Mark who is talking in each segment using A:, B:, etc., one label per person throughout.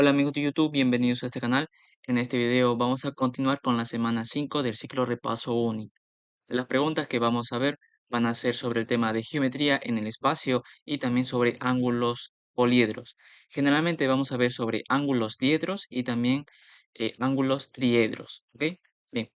A: Hola amigos de YouTube, bienvenidos a este canal. En este video vamos a continuar con la semana 5 del ciclo repaso único. Las preguntas que vamos a ver van a ser sobre el tema de geometría en el espacio y también sobre ángulos poliedros. Generalmente vamos a ver sobre ángulos diedros y también ángulos triedros. ¿Ok? Bien,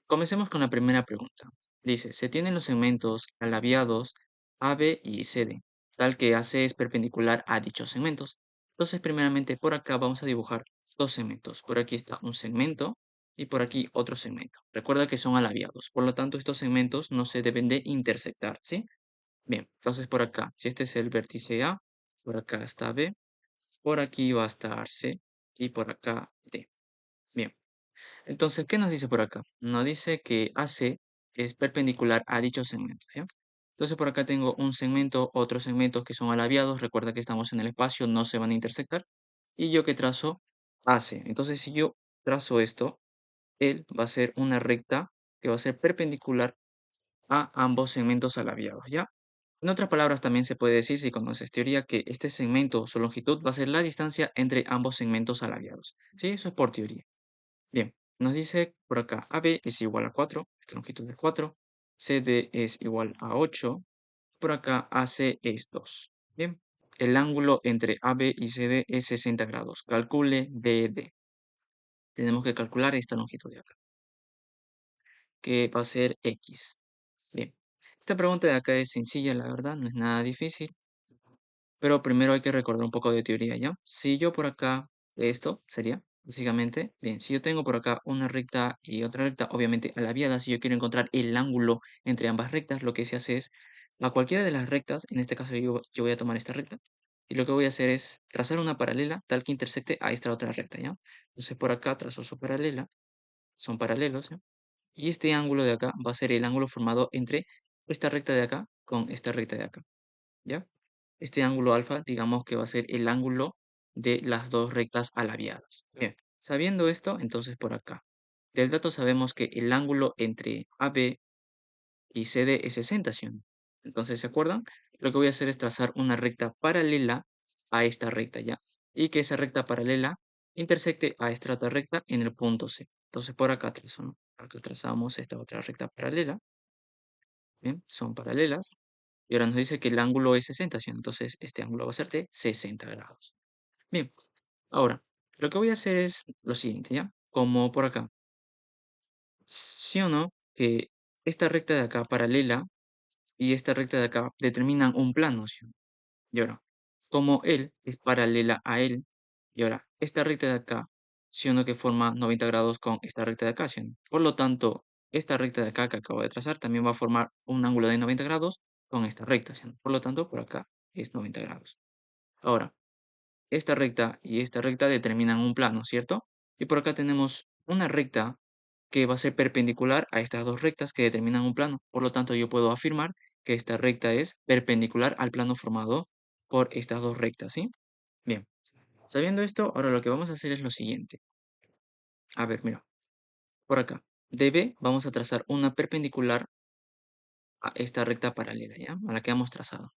A: comencemos con la primera pregunta. Dice, se tienen los segmentos alabiados AB y CD, tal que AC es perpendicular a dichos segmentos. Entonces, primeramente por acá vamos a dibujar dos segmentos. Por aquí está un segmento y por aquí otro segmento. Recuerda que son alabiados, por lo tanto estos segmentos no se deben de intersectar, ¿sí? Bien, entonces por acá, si este es el vértice A, por acá está B, por aquí va a estar C y por acá D. Bien, entonces, ¿qué nos dice por acá? Nos dice que AC es perpendicular a dichos segmentos, ¿ya? Entonces por acá tengo un segmento, otros segmentos que son alabiados, recuerda que estamos en el espacio, no se van a intersectar, y yo que trazo AC. Entonces si yo trazo esto, él va a ser una recta que va a ser perpendicular a ambos segmentos alabiados, ¿ya? En otras palabras, también se puede decir, si conoces teoría, que este segmento, su longitud, va a ser la distancia entre ambos segmentos alabiados. ¿Sí? Eso es por teoría. Bien, nos dice por acá, AB es igual a 4, esta longitud es 4, CD es igual a 8, por acá AC es 2. Bien, el ángulo entre AB y CD es 60 grados. Calcule BD. Tenemos que calcular esta longitud de acá, que va a ser X. Bien, esta pregunta de acá es sencilla, la verdad, no es nada difícil, pero primero hay que recordar un poco de teoría, ¿ya? Si yo por acá, esto sería, básicamente, bien, si yo tengo por acá una recta y otra recta, obviamente a la viada, si yo quiero encontrar el ángulo entre ambas rectas, lo que se hace es, a cualquiera de las rectas, en este caso yo voy a tomar esta recta, y lo que voy a hacer es trazar una paralela tal que intersecte a esta otra recta, ¿ya? Entonces por acá trazo su paralela, son paralelos, ¿ya? Y este ángulo de acá va a ser el ángulo formado entre esta recta de acá con esta recta de acá, ¿ya? Este ángulo alfa, digamos que va a ser el ángulo de las dos rectas alabiadas. Bien, sabiendo esto, entonces por acá. Del dato sabemos que el ángulo entre AB y CD es 60, ¿sí o no? Entonces, ¿se acuerdan? Lo que voy a hacer es trazar una recta paralela a esta recta, ¿ya? Y que esa recta paralela intersecte a esta otra recta en el punto C. Entonces, por acá trazo, ¿no? Acá trazamos esta otra recta paralela. Bien, son paralelas. Y ahora nos dice que el ángulo es 60, ¿sí? Entonces, este ángulo va a ser de 60 grados. Bien, ahora, lo que voy a hacer es lo siguiente, ¿ya? Como por acá. ¿Sí o no? Que esta recta de acá paralela y esta recta de acá determinan un plano, ¿sí o no? Y ahora, como él es paralela a él, y ahora, esta recta de acá, ¿sí o no? Que forma 90 grados con esta recta de acá, ¿sí o no? Por lo tanto, esta recta de acá que acabo de trazar también va a formar un ángulo de 90 grados con esta recta, ¿sí o no? Por lo tanto, por acá es 90 grados. Ahora, esta recta y esta recta determinan un plano, ¿cierto? Y por acá tenemos una recta que va a ser perpendicular a estas dos rectas que determinan un plano. Por lo tanto, yo puedo afirmar que esta recta es perpendicular al plano formado por estas dos rectas, ¿sí? Bien, sabiendo esto, ahora lo que vamos a hacer es lo siguiente. A ver, mira, por acá. De B vamos a trazar una perpendicular a esta recta paralela, ¿ya? A la que hemos trazado.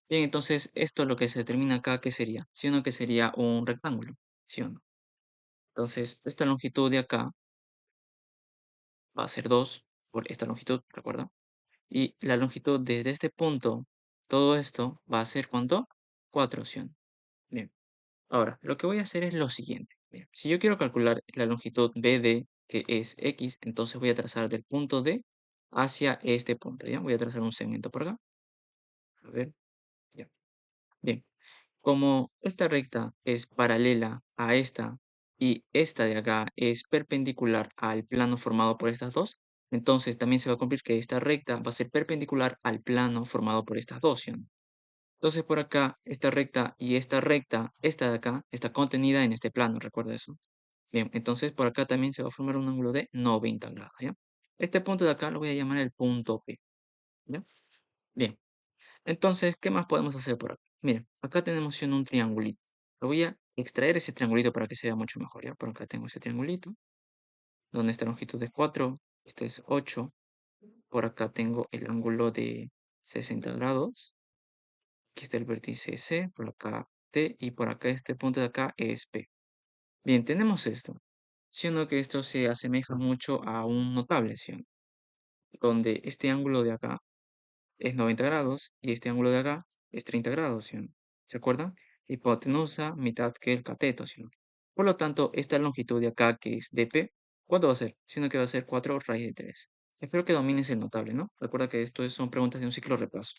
A: Bien, entonces, esto lo que se determina acá, ¿qué sería? ¿Sí o no que sería un rectángulo? ¿Sí o no? Entonces, esta longitud de acá va a ser 2 por esta longitud, ¿recuerda? Y la longitud desde este punto, todo esto va a ser ¿cuánto? 4, ¿sí o no? Bien. Ahora, lo que voy a hacer es lo siguiente. Bien, si yo quiero calcular la longitud BD, que es X, entonces voy a trazar del punto D hacia este punto, ¿ya? Voy a trazar un segmento por acá. A ver, ya. Bien. Como esta recta es paralela a esta y esta de acá es perpendicular al plano formado por estas dos, entonces también se va a cumplir que esta recta va a ser perpendicular al plano formado por estas dos, ¿sí o no? Entonces por acá, esta recta, esta de acá, está contenida en este plano, recuerda eso. Bien, entonces por acá también se va a formar un ángulo de 90 grados, ¿ya? Este punto de acá lo voy a llamar el punto P, ¿ya? Bien. Entonces, ¿qué más podemos hacer por acá? Miren, acá tenemos un triangulito. Lo voy a extraer ese triangulito para que se vea mucho mejor, ¿ya? Por acá tengo ese triangulito, donde esta longitud es 4, este es 8. Por acá tengo el ángulo de 60 grados. Aquí está el vértice C, por acá T, y por acá este punto de acá es P. Bien, tenemos esto, siendo que esto se asemeja mucho a un notable, ¿sí? Donde este ángulo de acá es 90 grados y este ángulo de acá es 30 grados, ¿sí? ¿Se acuerdan? Hipotenusa, mitad que el cateto, ¿sí? Por lo tanto, esta longitud de acá, que es dp, ¿cuánto va a ser? Sino que va a ser 4 raíz de 3. Espero que domines el notable, ¿no? Recuerda que esto son preguntas de un ciclo repaso.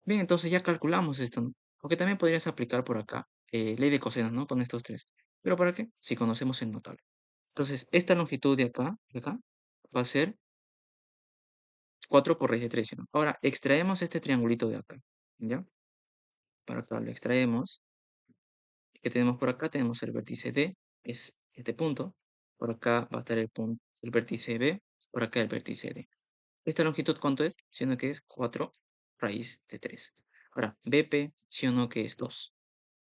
A: Bien, entonces ya calculamos esto, ¿no? Aunque también podrías aplicar por acá ley de coseno, ¿no? Con estos tres. ¿Pero para qué? Si conocemos el notable. Entonces, esta longitud de acá, va a ser 4 por raíz de 3, ¿no? Ahora, extraemos este triangulito de acá, ¿ya? Para acá lo extraemos. ¿Qué tenemos por acá? Tenemos el vértice D, es este punto. Por acá va a estar el punto, el vértice B, por acá el vértice D. ¿Esta longitud cuánto es? Siendo que es 4 raíz de 3. Ahora, BP, sí o no que es 2,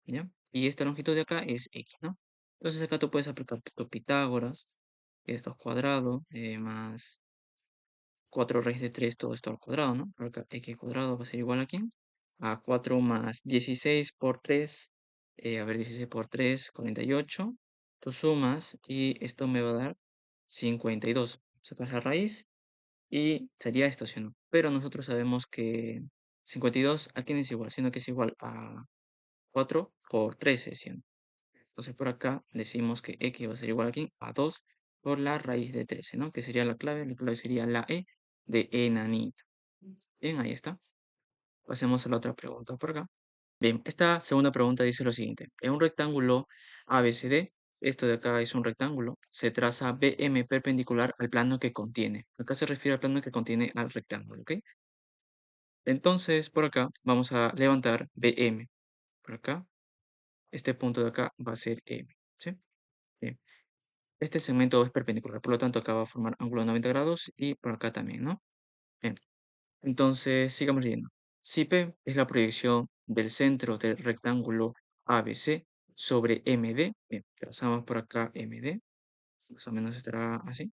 A: ¿ya? Y esta longitud de acá es X, ¿no? Entonces acá tú puedes aplicar tu Pitágoras, que es 2 cuadrado, más 4 raíz de 3, todo esto al cuadrado, ¿no? Por acá x cuadrado va a ser igual a ¿quién? A 4 más 16 por 3, a ver, 16 por 3, 48. Tú sumas y esto me va a dar 52. Sacas la raíz y sería esto, ¿sí o no? Pero nosotros sabemos que 52 a quién es igual, sino que es igual a 4 por 13, ¿sí o no? Entonces por acá decimos que x va a ser igual aquí a 2 por la raíz de 13, ¿no? Que sería la clave sería la e de enanito. Bien, ahí está. Pasemos a la otra pregunta por acá. Bien, esta segunda pregunta dice lo siguiente. En un rectángulo ABCD, esto de acá es un rectángulo, se traza BM perpendicular al plano que contiene. Acá se refiere al plano que contiene al rectángulo, ¿ok? Entonces, por acá vamos a levantar BM. Por acá, este punto de acá va a ser M, ¿sí? Bien. Este segmento es perpendicular, por lo tanto acá va a formar ángulo de 90 grados y por acá también, ¿no? Bien, entonces sigamos leyendo. Si P es la proyección del centro del rectángulo ABC sobre MD, bien, trazamos por acá MD, más o menos estará así.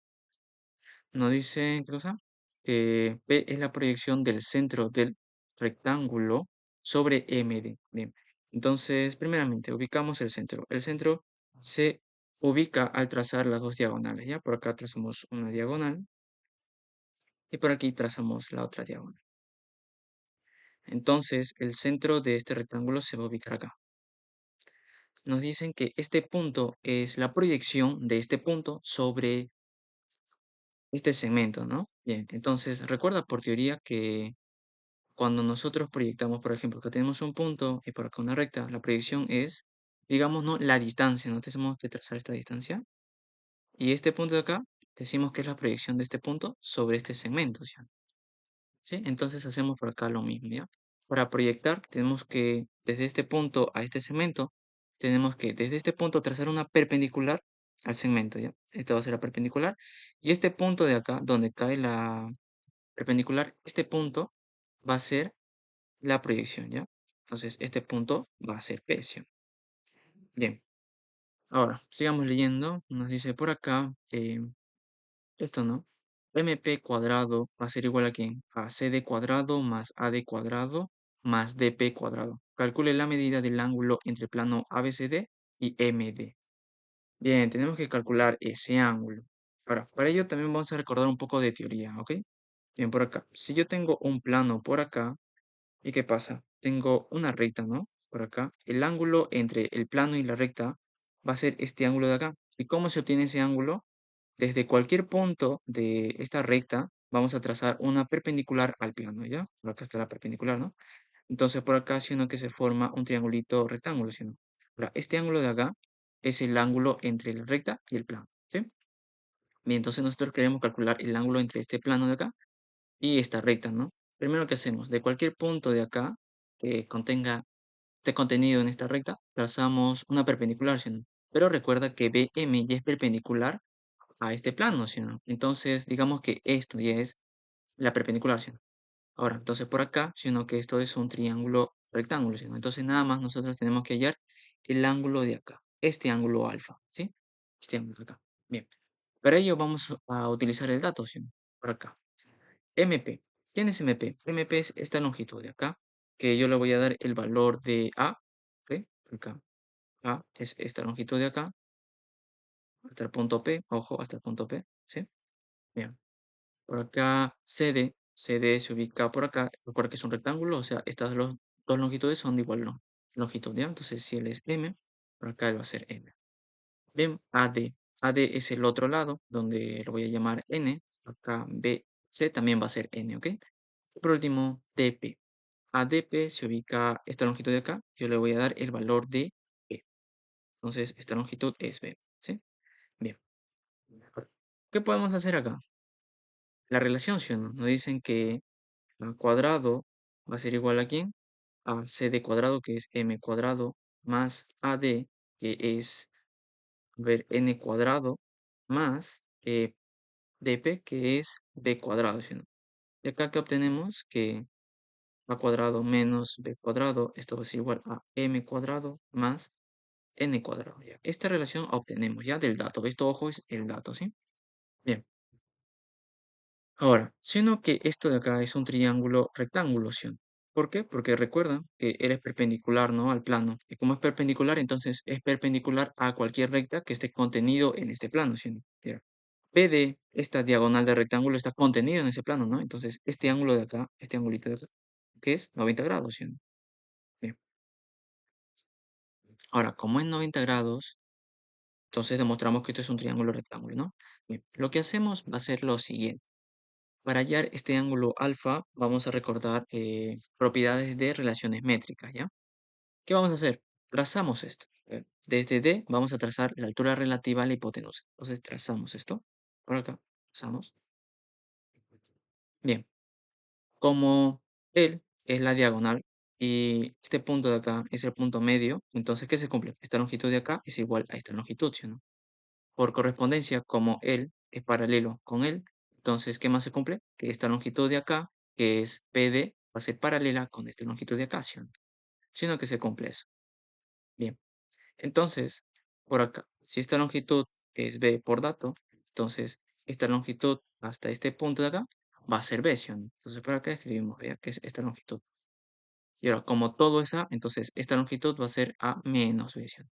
A: Nos dice, ¿qué cosa? Que P es la proyección del centro del rectángulo sobre MD. Bien, entonces primeramente ubicamos el centro. El centro se ubica al trazar las dos diagonales, ¿ya? Por acá trazamos una diagonal y por aquí trazamos la otra diagonal. Entonces, el centro de este rectángulo se va a ubicar acá. Nos dicen que este punto es la proyección de este punto sobre este segmento, ¿no? Bien, entonces recuerda por teoría que cuando nosotros proyectamos, por ejemplo, que tenemos un punto y por acá una recta, la proyección es, digamos, ¿no? La distancia, ¿no? Tenemos que trazar esta distancia. Y este punto de acá, decimos que es la proyección de este punto sobre este segmento, ¿sí? ¿Sí? Entonces hacemos por acá lo mismo, ¿ya? Para proyectar, tenemos que, desde este punto a este segmento, tenemos que, desde este punto, trazar una perpendicular al segmento, ¿ya? Esta va a ser la perpendicular. Y este punto de acá, donde cae la perpendicular, este punto va a ser la proyección, ¿ya? Entonces, este punto va a ser P, ¿sí? Bien, ahora, sigamos leyendo. Nos dice por acá, esto, ¿no? MP cuadrado va a ser igual a ¿quién? A CD cuadrado más AD cuadrado más DP cuadrado. Calcule la medida del ángulo entre plano ABCD y MD. Bien, tenemos que calcular ese ángulo. Ahora, para ello también vamos a recordar un poco de teoría, ¿ok? Bien, por acá. Si yo tengo un plano por acá, ¿y qué pasa? Tengo una recta, ¿no? Por acá. El ángulo entre el plano y la recta va a ser este ángulo de acá. ¿Y cómo se obtiene ese ángulo? Desde cualquier punto de esta recta vamos a trazar una perpendicular al plano, ¿ya? Por acá está la perpendicular, ¿no? Entonces por acá, si no que se forma un triangulito rectángulo, ¿sí o no? Ahora, este ángulo de acá es el ángulo entre la recta y el plano, ¿sí? Bien, entonces nosotros queremos calcular el ángulo entre este plano de acá y esta recta, ¿no? Primero, ¿qué hacemos? De cualquier punto de acá que contenga este contenido en esta recta, trazamos una perpendicular, ¿sí o no? Pero recuerda que BM ya es perpendicular a este plano, ¿sí o no? Entonces, digamos que esto ya es la perpendicular, ¿sí o no? Ahora, entonces por acá, sino que esto es un triángulo rectángulo, ¿sí o no? Entonces nada más nosotros tenemos que hallar el ángulo de acá, este ángulo alfa, ¿sí? Este ángulo de acá. Bien, para ello vamos a utilizar el dato, ¿sí o no? Por acá. MP. ¿Quién es MP? MP es esta longitud de acá, que yo le voy a dar el valor de A, ¿ok? Acá. A es esta longitud de acá, hasta el punto P, ojo, hasta el punto P, ¿sí? Bien. Por acá CD se ubica por acá. Recuerda que es un rectángulo, o sea, estas dos longitudes son de igual longitud, ¿ya? Entonces, si él es M, por acá él va a ser M. Bien, AD. AD es el otro lado, donde lo voy a llamar N. Acá BC también va a ser N, ¿ok? Y por último, DP. A DP se ubica esta longitud de acá. Yo le voy a dar el valor de B. Entonces, esta longitud es B, ¿sí? Bien. ¿Qué podemos hacer acá? La relación, ¿sí o no? Nos dicen que A cuadrado va a ser igual a ¿quién? A CD cuadrado, que es M cuadrado, más AD, que es, a ver, N cuadrado, más DP, que es B cuadrado, ¿sí o no? Y acá que obtenemos que A cuadrado menos B cuadrado, esto va a ser igual a M cuadrado más N cuadrado, ¿ya? Esta relación obtenemos ya del dato. Esto, ojo, es el dato, ¿sí? Bien. Ahora, siendo que esto de acá es un triángulo rectángulo, ¿sí o no? ¿Por qué? Porque recuerda que él es perpendicular, ¿no? Al plano. Y como es perpendicular, entonces es perpendicular a cualquier recta que esté contenido en este plano, ¿sí o no? Ya. PD, esta diagonal del rectángulo, está contenido en ese plano, ¿no? Entonces, este ángulo de acá, este angulito de acá, que es 90 grados, ¿sí o no? Bien. Ahora, como es 90 grados, entonces demostramos que esto es un triángulo rectángulo, ¿no? Bien. Lo que hacemos va a ser lo siguiente. Para hallar este ángulo alfa, vamos a recordar propiedades de relaciones métricas, ¿ya? ¿Qué vamos a hacer? Trazamos esto. Desde D vamos a trazar la altura relativa a la hipotenusa. Entonces trazamos esto. Por acá. Trazamos. Bien. Como él es la diagonal y este punto de acá es el punto medio, entonces, ¿qué se cumple? Esta longitud de acá es igual a esta longitud, ¿sí o no? Por correspondencia, como él es paralelo con él, entonces, ¿qué más se cumple? Que esta longitud de acá, que es PD, va a ser paralela con esta longitud de acá, ¿sí o no? Sino que se cumple eso. Bien, entonces, por acá, si esta longitud es B por dato, entonces esta longitud hasta este punto de acá va a ser B, ¿sí o no? Entonces, por acá escribimos B, que es esta longitud. Y ahora, como todo es A, entonces esta longitud va a ser A menos B, ¿sí o no?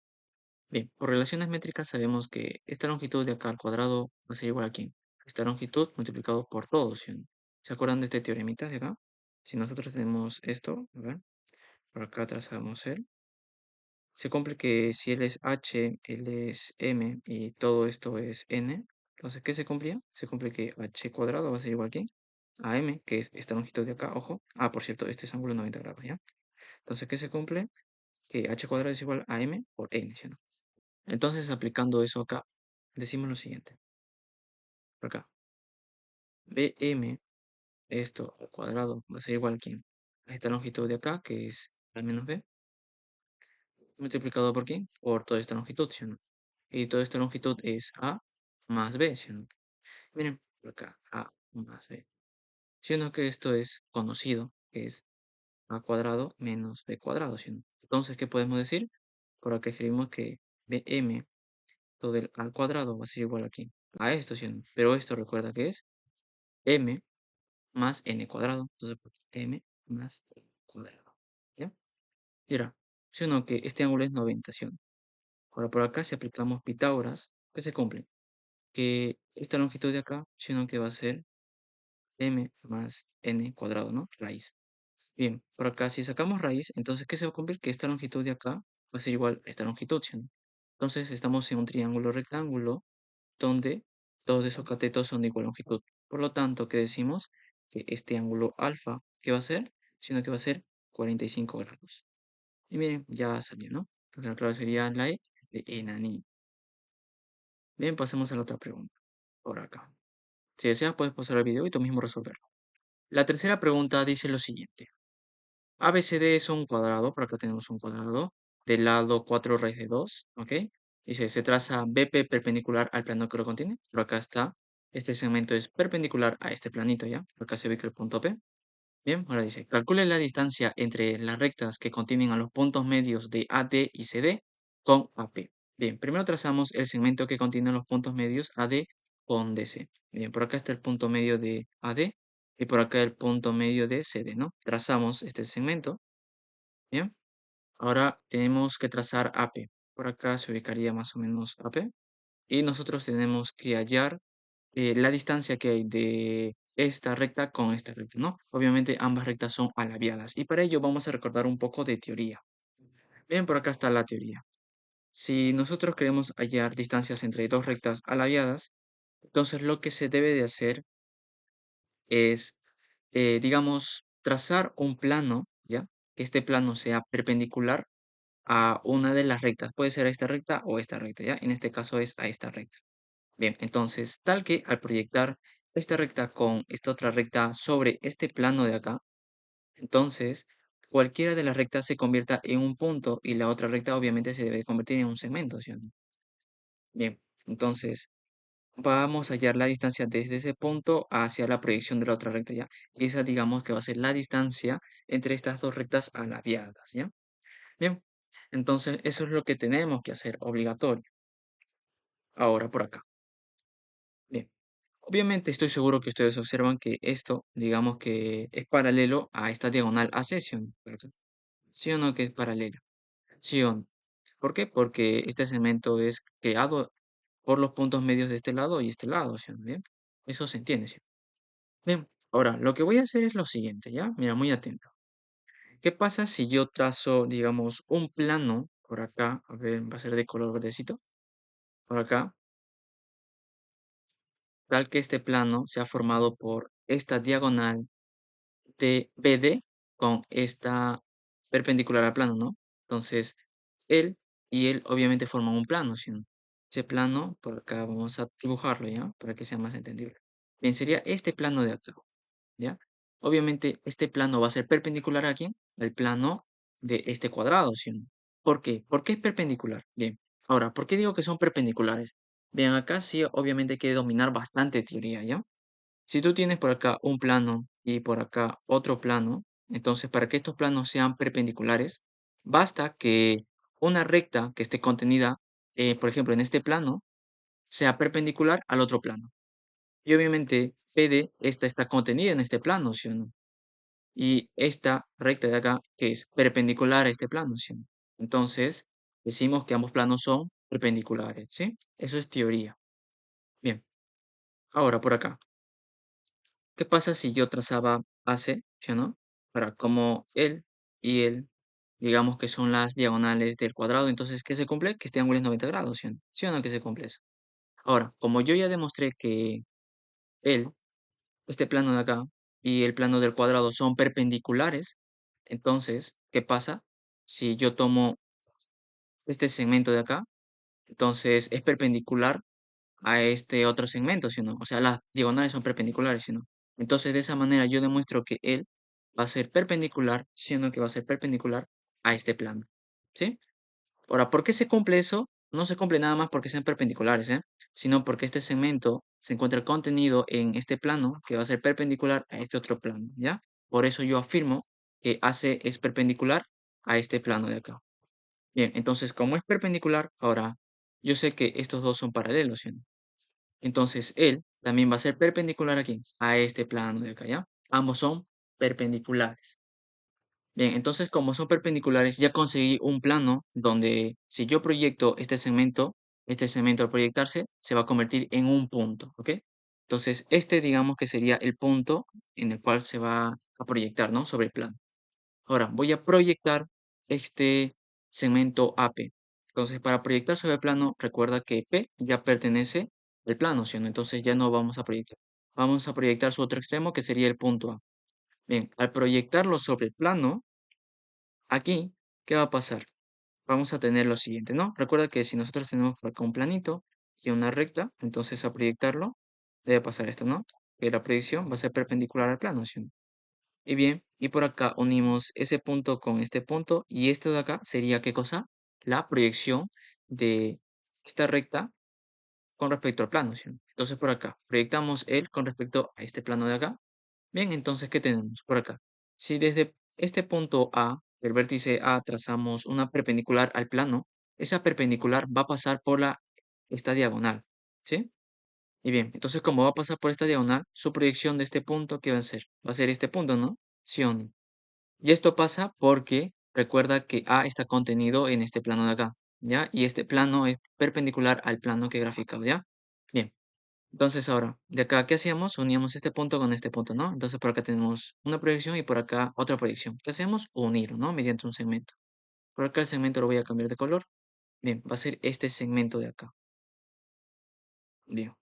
A: Bien, por relaciones métricas sabemos que esta longitud de acá al cuadrado va a ser igual a ¿quién? Esta longitud multiplicado por todo, ¿sí o no? ¿Se acuerdan de este teoremita de acá? Si nosotros tenemos esto, a ver, por acá trazamos él. Se cumple que si él es h, él es m y todo esto es n. Entonces, ¿qué se cumplía? Se cumple que h cuadrado va a ser igual a ¿quién? A m, que es esta longitud de acá, ojo. Ah, por cierto, este es ángulo 90 grados, ¿ya? Entonces, ¿qué se cumple? Que h cuadrado es igual a m por n, ¿sí o no? Entonces, aplicando eso acá, decimos lo siguiente. Por acá. Bm, esto al cuadrado, va a ser igual a ¿quién? A esta longitud de acá, que es a menos b, multiplicado por ¿quién? Por toda esta longitud, ¿sí o no? Y toda esta longitud es a más b, ¿sí o no? Miren, por acá, a más b. Siendo que esto es conocido, que es a cuadrado menos b cuadrado, ¿sí o no? Entonces, ¿qué podemos decir? Por acá escribimos que bm todo el al cuadrado va a ser igual aquí a esto, ¿sí o no? Pero esto recuerda que es m más n cuadrado. Entonces, pues, m más n cuadrado. ¿Ya? Y ahora, ¿sí o no? Que este ángulo es 90, ¿sí o no? Ahora, por acá, si aplicamos Pitágoras, ¿qué se cumple? Que esta longitud de acá, ¿sí o no? Que va a ser m más n cuadrado, ¿no? Raíz. Bien, por acá si sacamos raíz, entonces ¿qué se va a cumplir? Que esta longitud de acá va a ser igual a esta longitud, ¿sí o no? Entonces estamos en un triángulo rectángulo donde todos esos catetos son de igual longitud. Por lo tanto, ¿qué decimos? Que este ángulo alfa, ¿qué va a ser? Sino que va a ser 45 grados. Y miren, ya salió, ¿no? Entonces la clave sería la E de enanito. Bien, pasemos a la otra pregunta. Por acá. Si deseas, puedes pausar el video y tú mismo resolverlo. La tercera pregunta dice lo siguiente. ABCD es un cuadrado, por acá tenemos un cuadrado, del lado 4 raíz de 2, ¿ok? Dice, se traza BP perpendicular al plano que lo contiene, por acá está, este segmento es perpendicular a este planito, ¿ya? Por acá se ve que el punto P. Bien, ahora dice, calcule la distancia entre las rectas que contienen a los puntos medios de AD y CD con AP. Bien, primero trazamos el segmento que contiene los puntos medios AD con DC. Bien, por acá está el punto medio de AD y por acá el punto medio de CD, ¿no? Trazamos este segmento. Bien, ahora tenemos que trazar AP. Por acá se ubicaría más o menos AP. y nosotros tenemos que hallar la distancia que hay de esta recta con esta recta, ¿no? Obviamente ambas rectas son alabiadas y para ello vamos a recordar un poco de teoría. Bien, por acá está la teoría. Si nosotros queremos hallar distancias entre dos rectas alabiadas, entonces lo que se debe de hacer es, digamos, trazar un plano, ¿ya? Que este plano sea perpendicular a una de las rectas. Puede ser a esta recta o esta recta, ¿ya? En este caso es a esta recta. Bien, entonces, tal que al proyectar esta recta con esta otra recta sobre este plano de acá, entonces cualquiera de las rectas se convierta en un punto y la otra recta obviamente se debe convertir en un segmento, ¿sí o no? Bien, entonces vamos a hallar la distancia desde ese punto hacia la proyección de la otra recta, ¿ya? Y esa digamos que va a ser la distancia entre estas dos rectas alabiadas, ¿ya? Bien, entonces eso es lo que tenemos que hacer obligatorio. Ahora por acá. Bien. Obviamente estoy seguro que ustedes observan que esto, digamos que es paralelo a esta diagonal AC, ¿sí o no? ¿Verdad? ¿Sí o no que es paralelo? ¿Sí o no? ¿Por qué? Porque este segmento es creado por los puntos medios de este lado y este lado, ¿sí o no? Bien, eso se entiende, ¿sí? Bien, ahora lo que voy a hacer es lo siguiente, ¿ya? Mira, muy atento. ¿Qué pasa si yo trazo, digamos, un plano por acá? A ver, va a ser de color verdecito. Por acá, tal que este plano sea formado por esta diagonal de BD con esta perpendicular al plano, ¿no? Entonces, él y él obviamente forman un plano, ¿sí o no? Ese plano, por acá vamos a dibujarlo, ¿ya? Para que sea más entendible. Bien, sería este plano de acá, ¿ya? Obviamente, este plano va a ser perpendicular a quién? Al plano de este cuadrado, ¿sí o no? ¿Por qué? ¿Por qué es perpendicular? Bien, ahora, ¿por qué digo que son perpendiculares? Bien, acá sí, obviamente hay que dominar bastante teoría, ¿ya? Si tú tienes por acá un plano y por acá otro plano, entonces para que estos planos sean perpendiculares, basta que una recta que esté contenida, por ejemplo, en este plano, sea perpendicular al otro plano. Y obviamente PD, esta está contenida en este plano, ¿sí o no? Y esta recta de acá, que es perpendicular a este plano, ¿sí o no? Entonces, decimos que ambos planos son perpendiculares, ¿sí? Eso es teoría. Bien, ahora por acá. ¿Qué pasa si yo trazaba AC, sí o no? Para como él y él, digamos que son las diagonales del cuadrado, entonces, ¿qué se cumple? Que este ángulo es 90 grados, ¿sí o no? ¿Sí o no que se cumple eso? Ahora, como yo ya demostré que él, este plano de acá, y el plano del cuadrado son perpendiculares, entonces, ¿qué pasa? Si yo tomo este segmento de acá, entonces es perpendicular a este otro segmento, ¿sí o no? O sea, las diagonales son perpendiculares, ¿sí o no? Entonces, de esa manera yo demuestro que él va a ser perpendicular, siendo que va a ser perpendicular a este plano, ¿sí? Ahora, ¿por qué se cumple eso? No se cumple nada más porque sean perpendiculares, ¿eh? Sino porque este segmento se encuentra contenido en este plano que va a ser perpendicular a este otro plano, ¿ya? Por eso yo afirmo que AC es perpendicular a este plano de acá. Bien, entonces, como es perpendicular, ahora yo sé que estos dos son paralelos, ¿sí o no? Entonces, él también va a ser perpendicular aquí, a este plano de acá, ¿ya? Ambos son perpendiculares. Bien, entonces como son perpendiculares, ya conseguí un plano donde si yo proyecto este segmento al proyectarse se va a convertir en un punto, ¿ok? Entonces, este digamos que sería el punto en el cual se va a proyectar, ¿no? Sobre el plano. Ahora, voy a proyectar este segmento AP. Entonces, para proyectar sobre el plano, recuerda que P ya pertenece al plano, ¿sí o no? Entonces ya no vamos a proyectar. Vamos a proyectar su otro extremo, que sería el punto A. Bien, al proyectarlo sobre el plano, aquí, ¿qué va a pasar? Vamos a tener lo siguiente, ¿no? Recuerda que si nosotros tenemos por acá un planito y una recta, entonces a proyectarlo debe pasar esto, ¿no? Que la proyección va a ser perpendicular al plano, ¿sí o no? Y bien, y por acá unimos ese punto con este punto y esto de acá sería ¿qué cosa? La proyección de esta recta con respecto al plano, ¿sí? Entonces por acá proyectamos él con respecto a este plano de acá. Bien, entonces ¿qué tenemos por acá? Si desde este punto A, el vértice A, trazamos una perpendicular al plano, esa perpendicular va a pasar por esta diagonal, ¿sí? Y bien, entonces como va a pasar por esta diagonal, su proyección de este punto, ¿qué va a ser? Va a ser este punto, ¿no? ¿Sí o no? Y esto pasa porque recuerda que A está contenido en este plano de acá. ¿ya? Y este plano es perpendicular al plano que he graficado, ¿ya? Bien, entonces ahora, de acá, ¿qué hacíamos? Uníamos este punto con este punto, ¿no? Entonces por acá tenemos una proyección y por acá otra proyección. ¿Qué hacemos? Unir, ¿no? Mediante un segmento. Por acá el segmento lo voy a cambiar de color. Bien, va a ser este segmento de acá. Bien.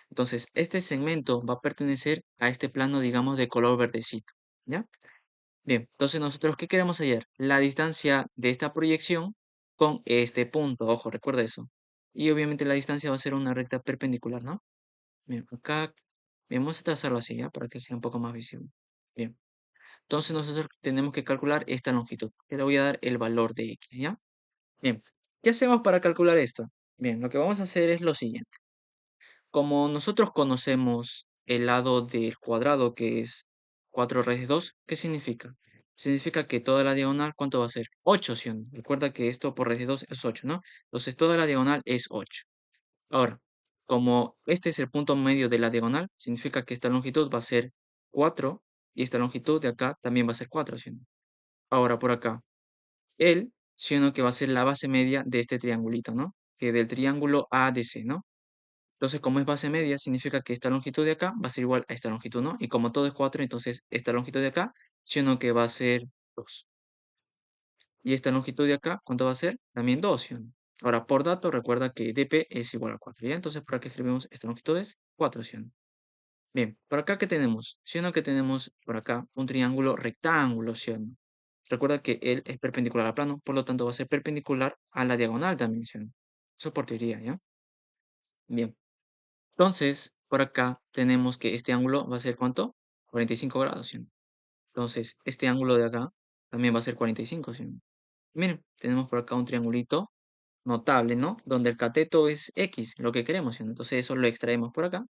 A: Entonces, este segmento va a pertenecer a este plano, digamos, de color verdecito, ¿ya? Bien, entonces nosotros, ¿qué queremos hallar? La distancia de esta proyección con este punto, ojo, recuerda eso. Y obviamente la distancia va a ser una recta perpendicular, ¿no? Bien, acá, bien, vamos a trazarlo así, ¿ya? Para que sea un poco más visible. Bien, entonces nosotros tenemos que calcular esta longitud. Que le voy a dar el valor de x, ¿ya? Bien, ¿qué hacemos para calcular esto? Bien, lo que vamos a hacer es lo siguiente. Como nosotros conocemos el lado del cuadrado, que es 4 raíz de 2, ¿qué significa? Significa que toda la diagonal, ¿cuánto va a ser? 8, ¿sí o no? Recuerda que esto por raíz de 2 es 8, ¿no? Entonces toda la diagonal es 8. Ahora, como este es el punto medio de la diagonal, significa que esta longitud va a ser 4 y esta longitud de acá también va a ser 4, ¿sí o no? Ahora, por acá, el, ¿sí o no? Que va a ser la base media de este triangulito, ¿no? Que del triángulo ADC, ¿no? Entonces, como es base media, significa que esta longitud de acá va a ser igual a esta longitud, ¿no? Y como todo es 4, entonces esta longitud de acá, sino que va a ser 2. Y esta longitud de acá, ¿cuánto va a ser? También 2, ¿sí o no? Ahora, por dato, recuerda que dp es igual a 4, ¿ya? Entonces, por acá escribimos esta longitud es 4, ¿sí o no? Bien, por acá, ¿qué tenemos? ¿Sí o no que tenemos por acá un triángulo rectángulo, ¿sí o no? Recuerda que él es perpendicular al plano, por lo tanto va a ser perpendicular a la diagonal también, ¿sí o no? Eso por teoría, ¿ya? Bien. Entonces, por acá tenemos que este ángulo va a ser ¿cuánto? 45 grados, ¿sí o no? Entonces, este ángulo de acá también va a ser 45, ¿sí o no? Miren, tenemos por acá un triangulito notable, ¿no? Donde el cateto es X, lo que queremos, ¿sí o no? Entonces, eso lo extraemos por acá.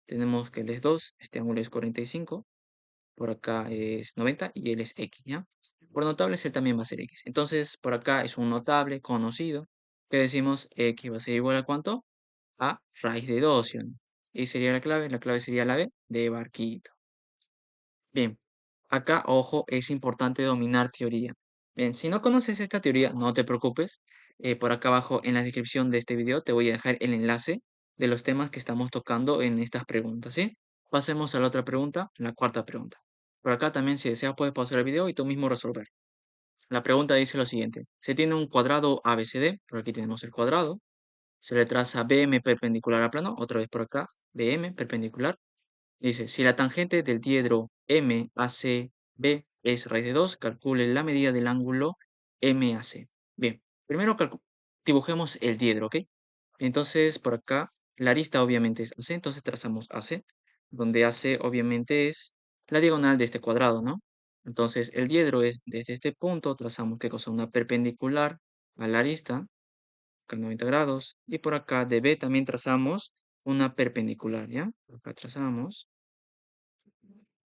A: Tenemos que él es 2, este ángulo es 45, por acá es 90 y él es X, ¿ya? Por notables, él también va a ser X. Entonces, por acá es un notable conocido que decimos X va a ser igual a ¿cuánto? A raíz de 2, ¿sí o no? Y sería la clave sería la B de barquito. Bien, acá, ojo, es importante dominar teoría. Bien, si no conoces esta teoría, no te preocupes. Por acá abajo en la descripción de este video te voy a dejar el enlace de los temas que estamos tocando en estas preguntas, ¿sí? Pasemos a la otra pregunta, la cuarta pregunta. Por acá también, si deseas, puedes pausar el video y tú mismo resolver. La pregunta dice lo siguiente. Se tiene un cuadrado ABCD, por aquí tenemos el cuadrado. Se le traza BM perpendicular al plano, otra vez por acá, BM perpendicular. Dice, si la tangente del diedro MACB es raíz de 2, calcule la medida del ángulo MAC. Bien, primero dibujemos el diedro, ¿ok? Entonces, por acá, la arista obviamente es AC, entonces trazamos AC, donde AC obviamente es la diagonal de este cuadrado, ¿no? Entonces, el diedro es desde este punto, trazamos, ¿qué cosa? Una perpendicular a la arista, acá 90 grados, y por acá de B también trazamos una perpendicular, ¿ya? Por acá trazamos.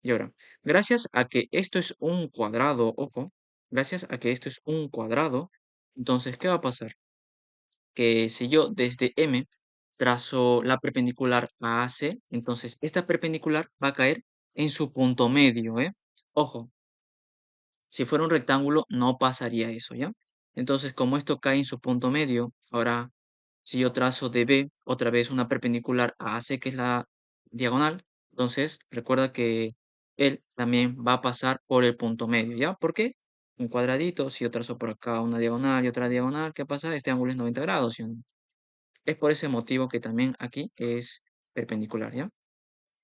A: Y ahora, gracias a que esto es un cuadrado, ojo, gracias a que esto es un cuadrado, entonces, ¿qué va a pasar? Que si yo desde M trazo la perpendicular a AC, entonces esta perpendicular va a caer en su punto medio, ¿eh? Ojo, si fuera un rectángulo no pasaría eso, ¿ya? Entonces, como esto cae en su punto medio, ahora si yo trazo de B otra vez una perpendicular a AC, que es la diagonal, entonces recuerda que él también va a pasar por el punto medio, ¿ya? ¿Por qué? Un cuadradito, si yo trazo por acá una diagonal y otra diagonal, ¿qué pasa? Este ángulo es 90 grados, ¿sí o no? Es por ese motivo que también aquí es perpendicular, ¿ya?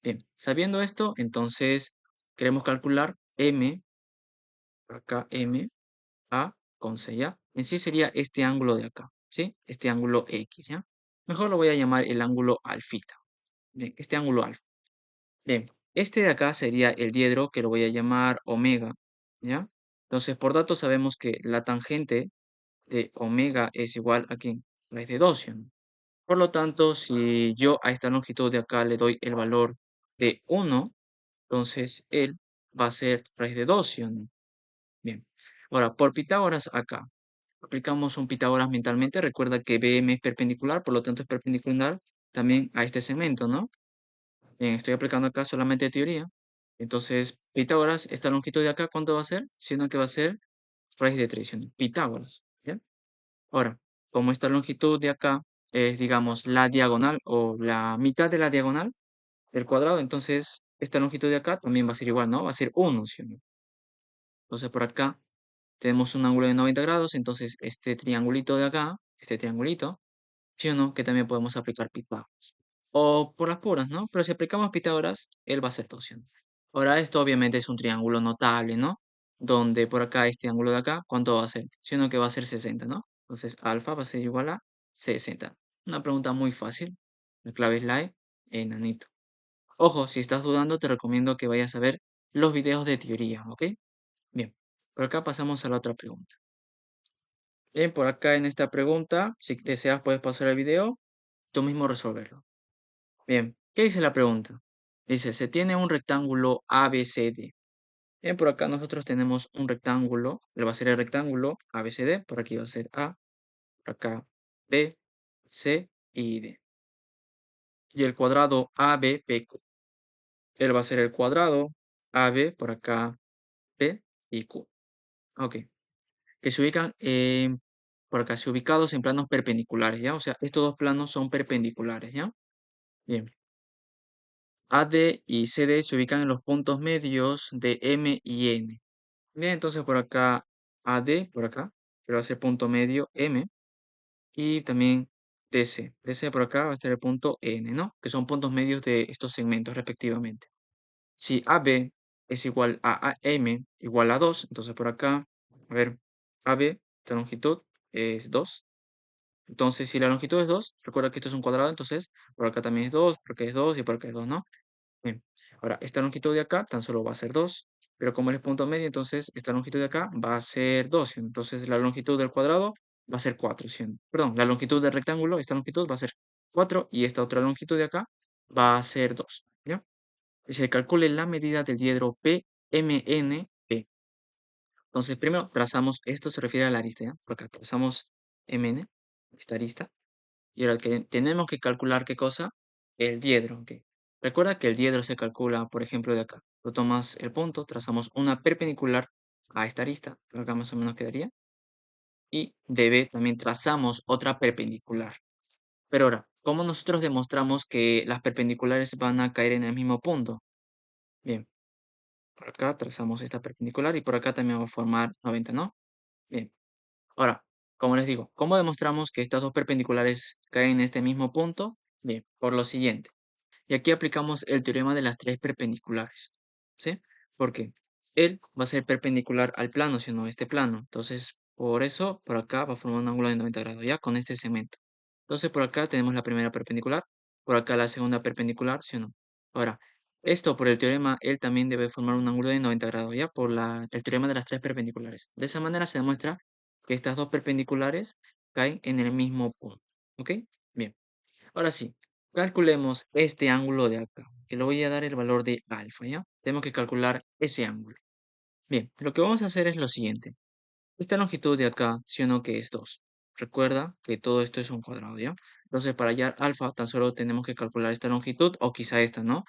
A: Bien, sabiendo esto, entonces queremos calcular M, acá M, A con C, ¿ya? En sí sería este ángulo de acá, ¿sí? Este ángulo X, ¿ya? Mejor lo voy a llamar el ángulo alfita. Bien, este ángulo alfa. Bien, este de acá sería el diedro que lo voy a llamar omega, ¿ya? Entonces, por datos sabemos que la tangente de omega es igual a ¿quién? Raíz de 2, ¿sí o no? Por lo tanto, si yo a esta longitud de acá le doy el valor de 1, entonces él va a ser raíz de 2, ¿sí o no? Bien. Ahora, por Pitágoras acá. Aplicamos un Pitágoras mentalmente. Recuerda que BM es perpendicular, por lo tanto es perpendicular también a este segmento, ¿no? Bien, estoy aplicando acá solamente teoría. Entonces, Pitágoras, esta longitud de acá, ¿cuánto va a ser? Siendo que va a ser raíz de 3, ¿sí o no? Pitágoras, ¿ya? Ahora, como esta longitud de acá es, digamos, la diagonal o la mitad de la diagonal del cuadrado, entonces esta longitud de acá también va a ser igual, ¿no? Va a ser 1, ¿sí o no? Entonces por acá tenemos un ángulo de 90 grados, entonces este triangulito de acá, este triangulito, ¿sí o no? Que también podemos aplicar Pitágoras. O por las puras, ¿no? Pero si aplicamos Pitágoras, él va a ser 2, ¿sí o no? Ahora esto obviamente es un triángulo notable, ¿no? Donde por acá este ángulo de acá, ¿cuánto va a ser? ¿Sí o no? Que va a ser 60, ¿no? Entonces alfa va a ser igual a 60. Una pregunta muy fácil. La clave es la E, enanito. Ojo, si estás dudando, te recomiendo que vayas a ver los videos de teoría, ¿ok? Bien, por acá pasamos a la otra pregunta. Bien, por acá en esta pregunta, si deseas puedes pasar el video, tú mismo resolverlo. Bien, ¿qué dice la pregunta? Dice, se tiene un rectángulo ABCD. Bien, por acá nosotros tenemos un rectángulo, le va a ser el rectángulo ABCD, por aquí va a ser A, por acá B, C y D. Y el cuadrado ABPQ, él va a ser el cuadrado AB, por acá P y Q. Ok, que se ubican por acá, se ubicados en planos perpendiculares, ¿ya? O sea, estos dos planos son perpendiculares, ¿ya? Bien. AD y CD se ubican en los puntos medios de M y N. Bien, entonces por acá AD, por acá, que va a ser punto medio M, y también DC. DC por acá va a estar el punto N, ¿no? Que son puntos medios de estos segmentos respectivamente. Si AB es igual a AM igual a 2, entonces por acá, a ver, AB, esta longitud es 2. Entonces, si la longitud es 2, recuerda que esto es un cuadrado, entonces por acá también es 2, por acá es 2 y por acá es 2, ¿no? Bien. Ahora, esta longitud de acá tan solo va a ser 2, pero como él es punto medio, entonces esta longitud de acá va a ser 2, ¿sí? Entonces la longitud del cuadrado va a ser 4, ¿sí? Perdón, la longitud del rectángulo, esta longitud va a ser 4 y esta otra longitud de acá va a ser 2, ¿ya? Y se calcule la medida del diedro PMNP. Entonces, primero trazamos, esto se refiere a la arista, ¿ya? Por acá trazamos MN, esta arista. Y ahora que tenemos que calcular qué cosa, el diedro, ¿ok? Recuerda que el diedro se calcula, por ejemplo, de acá. Lo tomas el punto, trazamos una perpendicular a esta arista, por acá más o menos quedaría. Y de B también trazamos otra perpendicular. Pero ahora, ¿cómo nosotros demostramos que las perpendiculares van a caer en el mismo punto? Bien, por acá trazamos esta perpendicular y por acá también va a formar 90, ¿no? Bien. Ahora, como les digo, ¿cómo demostramos que estas dos perpendiculares caen en este mismo punto? Bien, por lo siguiente. Y aquí aplicamos el teorema de las tres perpendiculares, ¿sí? Porque él va a ser perpendicular al plano, si no este plano. Entonces, por eso, por acá va a formar un ángulo de 90 grados, ¿ya? Con este segmento. Entonces, por acá tenemos la primera perpendicular, por acá la segunda perpendicular, ¿sí o no? Ahora, esto por el teorema, él también debe formar un ángulo de 90 grados, ¿ya? Por el teorema de las tres perpendiculares. De esa manera se demuestra que estas dos perpendiculares caen en el mismo punto, ¿ok? Bien. Ahora sí, calculemos este ángulo de acá, que le voy a dar el valor de alfa, ¿ya? Tenemos que calcular ese ángulo. Bien, lo que vamos a hacer es lo siguiente. Esta longitud de acá, sí o no, que es 2. Recuerda que todo esto es un cuadrado, ¿ya? Entonces, para hallar alfa, tan solo tenemos que calcular esta longitud, o quizá esta, ¿no?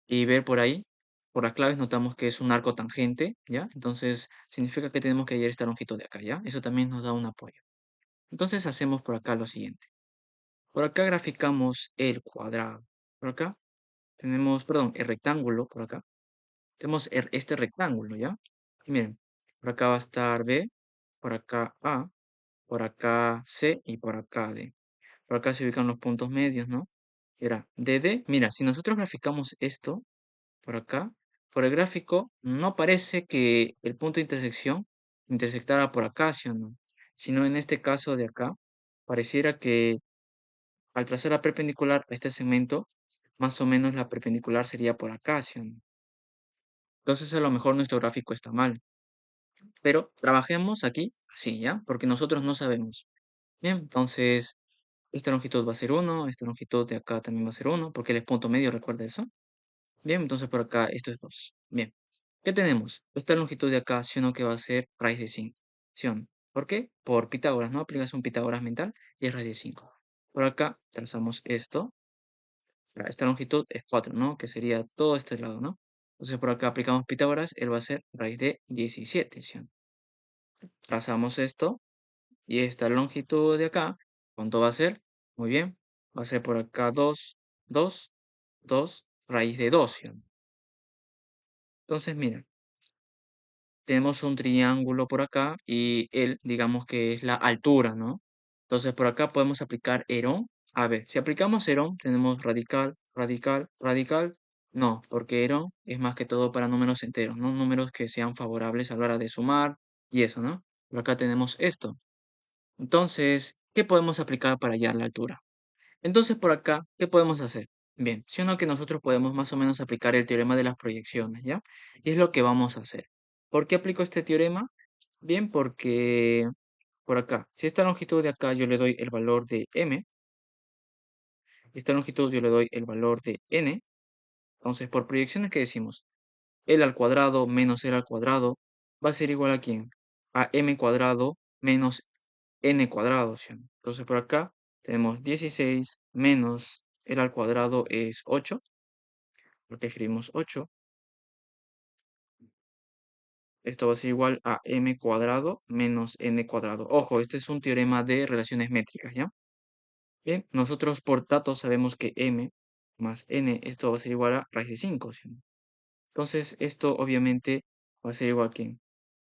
A: Y ver por ahí, por las claves notamos que es un arco tangente, ¿ya? Entonces, significa que tenemos que hallar esta longitud de acá, ¿ya? Eso también nos da un apoyo. Entonces, hacemos por acá lo siguiente. Por acá graficamos el cuadrado. Por acá tenemos, perdón, el rectángulo, por acá. Tenemos este rectángulo, ¿ya? Y miren, por acá va a estar B, por acá A, por acá C y por acá D. Por acá se ubican los puntos medios, ¿no? Y ahora, DD, mira, si nosotros graficamos esto, por acá, por el gráfico, no parece que el punto de intersección intersectara por acá, ¿sí o no? Sino en este caso de acá, pareciera que al trazar la perpendicular a este segmento, más o menos la perpendicular sería por acá, ¿sí o no? Entonces a lo mejor nuestro gráfico está mal. Pero trabajemos aquí así, ¿ya? Porque nosotros no sabemos. Bien, entonces esta longitud va a ser 1, esta longitud de acá también va a ser 1, porque él es punto medio, recuerda eso. Bien, entonces por acá esto es 2. Bien, ¿qué tenemos? Esta longitud de acá, ¿sí o no? Que va a ser raíz de 5. ¿Sí o no? ¿Por qué? Por Pitágoras, ¿no? Aplicas un Pitágoras mental y es raíz de 5. Por acá trazamos esto. Esta longitud es 4, ¿no? Que sería todo este lado, ¿no? Entonces por acá aplicamos Pitágoras, él va a ser raíz de 17, ¿sí o no? Trazamos esto y esta longitud de acá ¿Cuánto va a ser? Muy bien. Va a ser por acá 2 raíz de 2, ¿sí? Entonces, mira, tenemos un triángulo por acá y él, digamos que es la altura, ¿no? Entonces, por acá podemos aplicar Herón. A ver, si aplicamos Herón, tenemos radical, radical, radical. No, porque Herón es más que todo para números enteros, no números que sean favorables a la hora de sumar y eso, ¿no? Por acá tenemos esto. Entonces, ¿qué podemos aplicar para hallar la altura? Entonces, por acá, ¿qué podemos hacer? Bien, si o no que nosotros podemos más o menos aplicar el teorema de las proyecciones, ¿ya? Y es lo que vamos a hacer. ¿Por qué aplico este teorema? Bien, porque por acá, si esta longitud de acá yo le doy el valor de m, esta longitud yo le doy el valor de n, entonces por proyecciones, ¿qué decimos? L al cuadrado menos L al cuadrado va a ser igual a ¿quién? A m cuadrado menos n cuadrado, ¿sí? Entonces por acá tenemos 16 menos L al cuadrado es 8, porque escribimos 8. Esto va a ser igual a m cuadrado menos n cuadrado. Ojo, este es un teorema de relaciones métricas, ¿ya? Bien, nosotros por datos sabemos que m más n, esto va a ser igual a raíz de 5, ¿sí? Entonces, esto obviamente va a ser igual a ¿quién?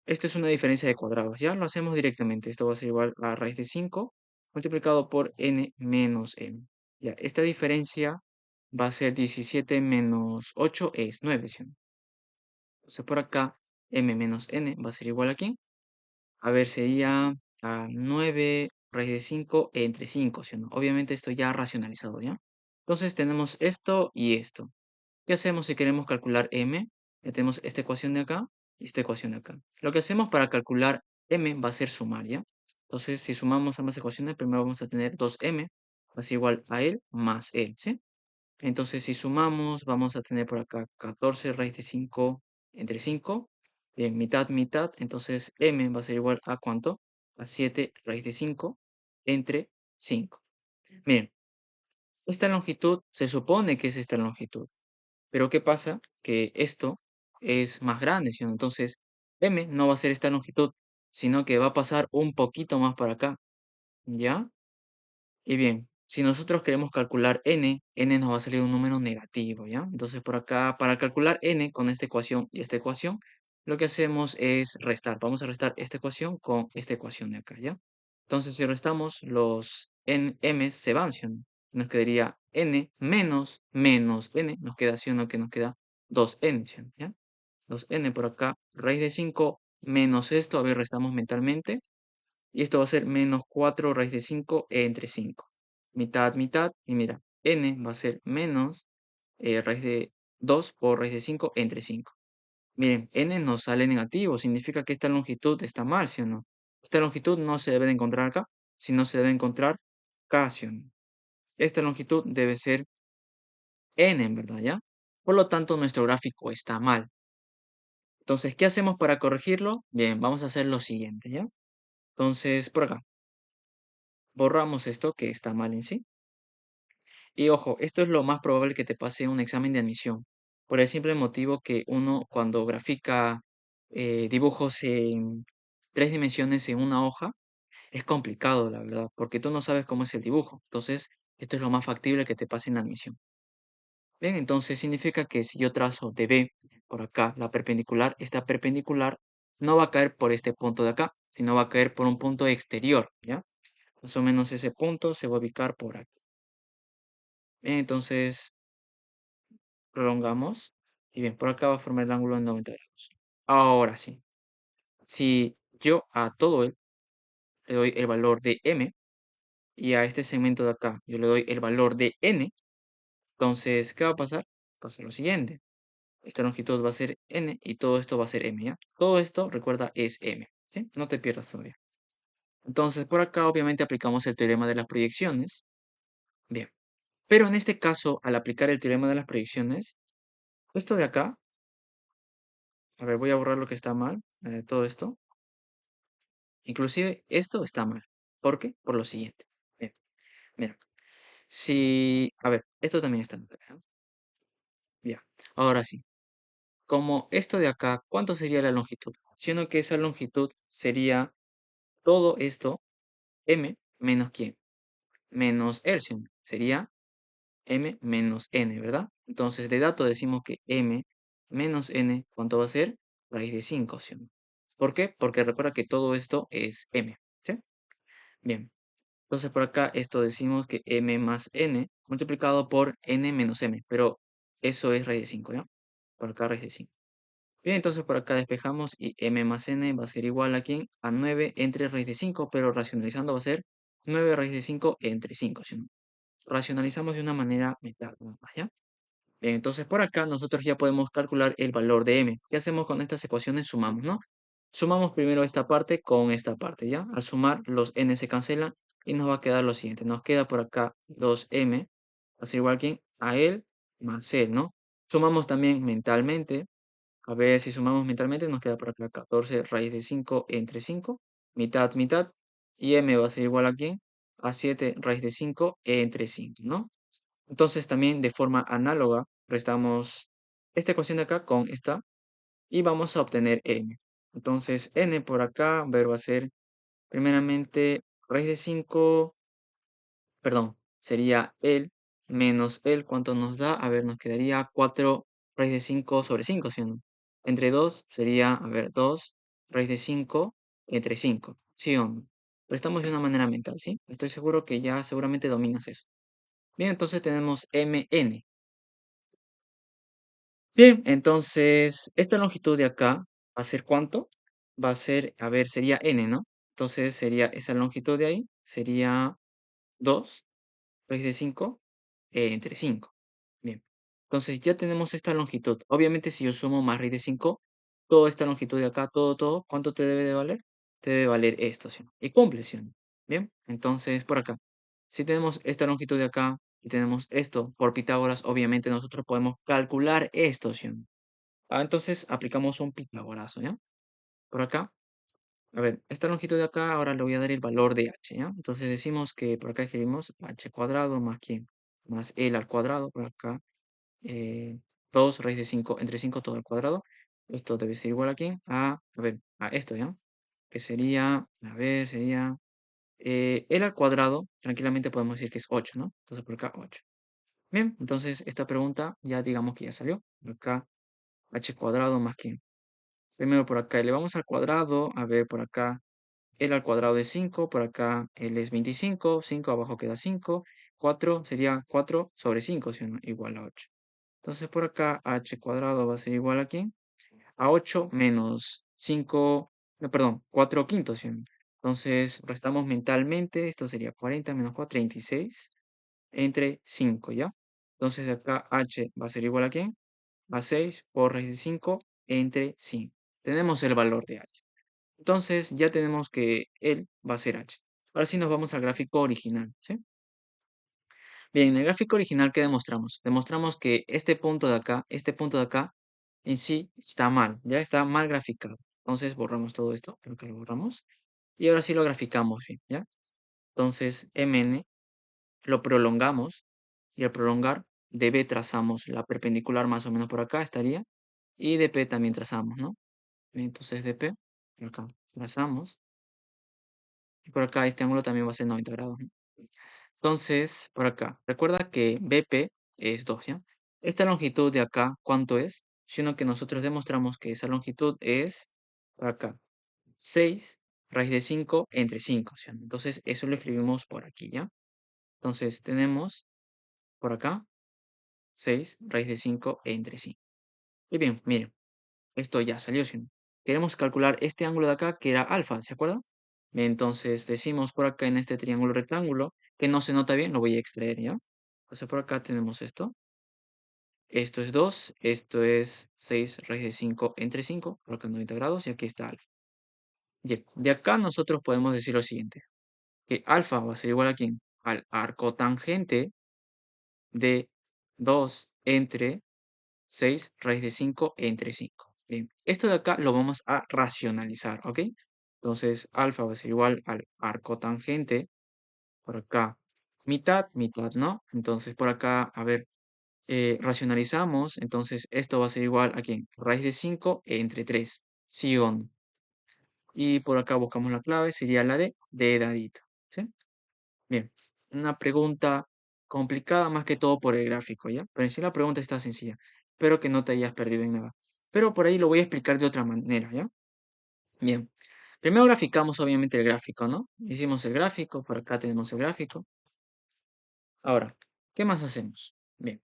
A: Esto es una diferencia de cuadrados, ya lo hacemos directamente. Esto va a ser igual a raíz de 5 multiplicado por n menos m. Ya, esta diferencia va a ser 17 menos 8 es 9, ¿sí? Entonces, por acá, m menos n va a ser igual a ¿quién? A ver, sería a 9 raíz de 5 entre 5, ¿sí o no? Obviamente esto ya racionalizado, ¿ya? Entonces tenemos esto y esto. ¿Qué hacemos si queremos calcular m? Ya tenemos esta ecuación de acá y esta ecuación de acá. Lo que hacemos para calcular m va a ser sumar, ¿ya? Entonces, si sumamos ambas ecuaciones, primero vamos a tener 2m, va a ser igual a él más él, ¿sí? Entonces, si sumamos, vamos a tener por acá 14 raíz de 5 entre 5. Bien, mitad, mitad. Entonces, m va a ser igual a ¿cuánto? A 7 raíz de 5 entre 5. Miren, esta longitud se supone que es esta longitud. Pero ¿qué pasa? Que esto es más grande, ¿sí o no? Entonces, m no va a ser esta longitud, sino que va a pasar un poquito más para acá, ¿ya? Y bien, si nosotros queremos calcular n nos va a salir un número negativo, ¿ya? Entonces por acá, para calcular n con esta ecuación y esta ecuación, lo que hacemos es restar. Vamos a restar esta ecuación con esta ecuación de acá, ¿ya? Entonces si restamos, los m se van, ¿sí o no? Nos quedaría n menos n, nos queda, ¿sí o no? Que nos queda 2n, ¿sí o no? ¿Ya? 2n por acá, raíz de 5 menos esto, a ver, restamos mentalmente. Y esto va a ser menos 4 raíz de 5 entre 5. Mitad, mitad. Y mira, n va a ser menos raíz de 2 por raíz de 5 entre 5. Miren, n nos sale negativo. Significa que esta longitud está mal, ¿sí o no? Esta longitud no se debe de encontrar acá, sino se debe encontrar acá, ¿sí o no? Esta longitud debe ser n, en verdad, ¿ya? Por lo tanto, nuestro gráfico está mal. Entonces, ¿qué hacemos para corregirlo? Bien, vamos a hacer lo siguiente, ¿ya? Entonces, por acá, borramos esto que está mal en sí. Y ojo, esto es lo más probable que te pase en un examen de admisión, por el simple motivo que uno cuando grafica dibujos en 3 dimensiones en una hoja, es complicado, la verdad, porque tú no sabes cómo es el dibujo. Entonces, esto es lo más factible que te pase en la admisión. Bien, entonces significa que si yo trazo de B por acá la perpendicular, esta perpendicular no va a caer por este punto de acá, sino va a caer por un punto exterior, ¿ya? Más o menos ese punto se va a ubicar por aquí. Bien, entonces prolongamos. Y bien, por acá va a formar el ángulo de 90 grados. Ahora sí, si yo a todo él le doy el valor de m y a este segmento de acá yo le doy el valor de n, entonces, ¿qué va a pasar? Va a ser lo siguiente. Esta longitud va a ser n y todo esto va a ser m, ¿ya? Todo esto, recuerda, es m, ¿sí? No te pierdas todavía. Entonces, por acá obviamente aplicamos el teorema de las proyecciones. Bien. Pero en este caso, al aplicar el teorema de las proyecciones, esto de acá, a ver, voy a borrar lo que está mal, todo esto. Inclusive esto está mal. ¿Por qué? Por lo siguiente. Bien, mira, si, a ver, esto también está mal, ¿eh? Ya, ahora sí. Como esto de acá, ¿cuánto sería la longitud? Siendo que esa longitud sería todo esto, m, menos quién. menos L, sería m menos n, ¿verdad? Entonces, de dato decimos que m menos n, ¿cuánto va a ser? Raíz de 5, ¿sí o no? ¿Por qué? Porque recuerda que todo esto es m, ¿sí? Bien, entonces por acá esto decimos que m más n multiplicado por n menos m, pero eso es raíz de 5, ¿ya? Por acá raíz de 5. Bien, entonces por acá despejamos y m más n va a ser igual a ¿quién? A 9 entre raíz de 5, pero racionalizando va a ser 9 raíz de 5 entre 5, ¿sí o no? Racionalizamos de una manera mental, nada más, ¿ya? Bien, entonces por acá nosotros ya podemos calcular el valor de m. ¿Qué hacemos con estas ecuaciones? Sumamos, ¿no? Sumamos primero esta parte con esta parte, ¿ya? Al sumar, los n se cancelan y nos va a quedar lo siguiente. Nos queda por acá 2m, va a ser igual a él más él, ¿no? Sumamos también mentalmente. A ver si sumamos mentalmente, nos queda por acá 14 raíz de 5 entre 5, mitad, mitad. Y m va a ser igual a 7 raíz de 5 entre 5, ¿no? Entonces también de forma análoga restamos esta ecuación de acá con esta y vamos a obtener n. Entonces n por acá, a ver, va a ser primeramente raíz de 5, perdón, sería el menos el, ¿cuánto nos da? A ver, nos quedaría 4 raíz de 5 sobre 5, ¿sí o no? Entre 2 sería, a ver, 2 raíz de 5 entre 5, ¿sí o no? Restamos de una manera mental, ¿sí? Estoy seguro que ya seguramente dominas eso. Bien, entonces tenemos mn. Bien, entonces, esta longitud de acá va a ser ¿cuánto? Va a ser, a ver, sería n, ¿no? Entonces sería esa longitud de ahí, sería 2 raíz de 5 entre 5. Bien, entonces ya tenemos esta longitud. Obviamente si yo sumo más raíz de 5, toda esta longitud de acá, todo, ¿cuánto te debe de valer? Te debe valer esto, ¿sí o no? Y cumple, ¿sí o no? Bien, entonces por acá, si tenemos esta longitud de acá y tenemos esto por Pitágoras, obviamente nosotros podemos calcular esto, ¿sí o no? Entonces aplicamos un Pitágorazo, ¿ya? Por acá. A ver, esta longitud de acá, ahora le voy a dar el valor de h, ¿ya? Entonces decimos que por acá escribimos h cuadrado más quién, más l al cuadrado, por acá, 2 raíz de 5 entre 5 todo al cuadrado. Esto debe ser igual a quién, a ver, a esto, ¿ya? Que sería, a ver, sería l al cuadrado, tranquilamente podemos decir que es 8, ¿no? Entonces por acá 8. Bien, entonces esta pregunta ya digamos que ya salió. Por acá h cuadrado más quién. Primero por acá elevamos al cuadrado, a ver por acá, L al cuadrado es 5, por acá L es 25, 5 abajo queda 5, 4 sería 4 sobre 5, ¿sí o no? Igual a 8. Entonces por acá h cuadrado va a ser igual a ¿quién? A 8 menos 5, no, perdón, 4 quintos, ¿sí o no? Entonces restamos mentalmente, esto sería 40 menos 4, 36, entre 5, ¿ya? Entonces de acá h va a ser igual a ¿quién? A 6 por raíz de 5 entre 5. Tenemos el valor de h. Entonces ya tenemos que él va a ser h. Ahora sí nos vamos al gráfico original, ¿sí? Bien, en el gráfico original, ¿qué demostramos? Demostramos que este punto de acá, en sí está mal, ya está mal graficado. Entonces borramos todo esto, creo que lo borramos. Y ahora sí lo graficamos bien, ¿ya? Entonces mn lo prolongamos y al prolongar de b trazamos la perpendicular más o menos por acá estaría. Y de p también trazamos, ¿no? Entonces de p, por acá trazamos. Y por acá este ángulo también va a ser 90 grados, ¿no? Entonces, por acá, recuerda que BP es 2, ¿ya? Esta longitud de acá, ¿cuánto es? Sino que nosotros demostramos que esa longitud es, por acá, 6 raíz de 5 entre 5, ¿sí? Entonces, eso lo escribimos por aquí, ¿ya? Entonces, tenemos por acá 6 raíz de 5 entre 5. Y bien, miren, esto ya salió, ¿sí? Queremos calcular este ángulo de acá, que era alfa, ¿se acuerdan? Entonces decimos por acá en este triángulo rectángulo, que no se nota bien, lo voy a extraer, ¿ya? Entonces por acá tenemos esto. Esto es 2, esto es 6 raíz de 5 entre 5, por acá 90 grados, y aquí está alfa. Bien, de acá nosotros podemos decir lo siguiente, que alfa va a ser igual a ¿quién? Al arco tangente de 2 entre 6 raíz de 5 entre 5. Bien, esto de acá lo vamos a racionalizar, ¿ok? Entonces, alfa va a ser igual al arco tangente, por acá, mitad, mitad, ¿no? Entonces, por acá, a ver, racionalizamos, entonces esto va a ser igual a ¿quién? Raíz de 5 entre 3, sí o no. Y por acá buscamos la clave, sería la de dadito, ¿sí? Bien. una pregunta complicada más que todo por el gráfico, ¿ya? Pero en sí la pregunta está sencilla. Espero que no te hayas perdido en nada. Pero por ahí lo voy a explicar de otra manera, ¿ya? Bien. Primero graficamos obviamente el gráfico, ¿no? Hicimos el gráfico, por acá tenemos el gráfico. Ahora, ¿qué más hacemos? Bien.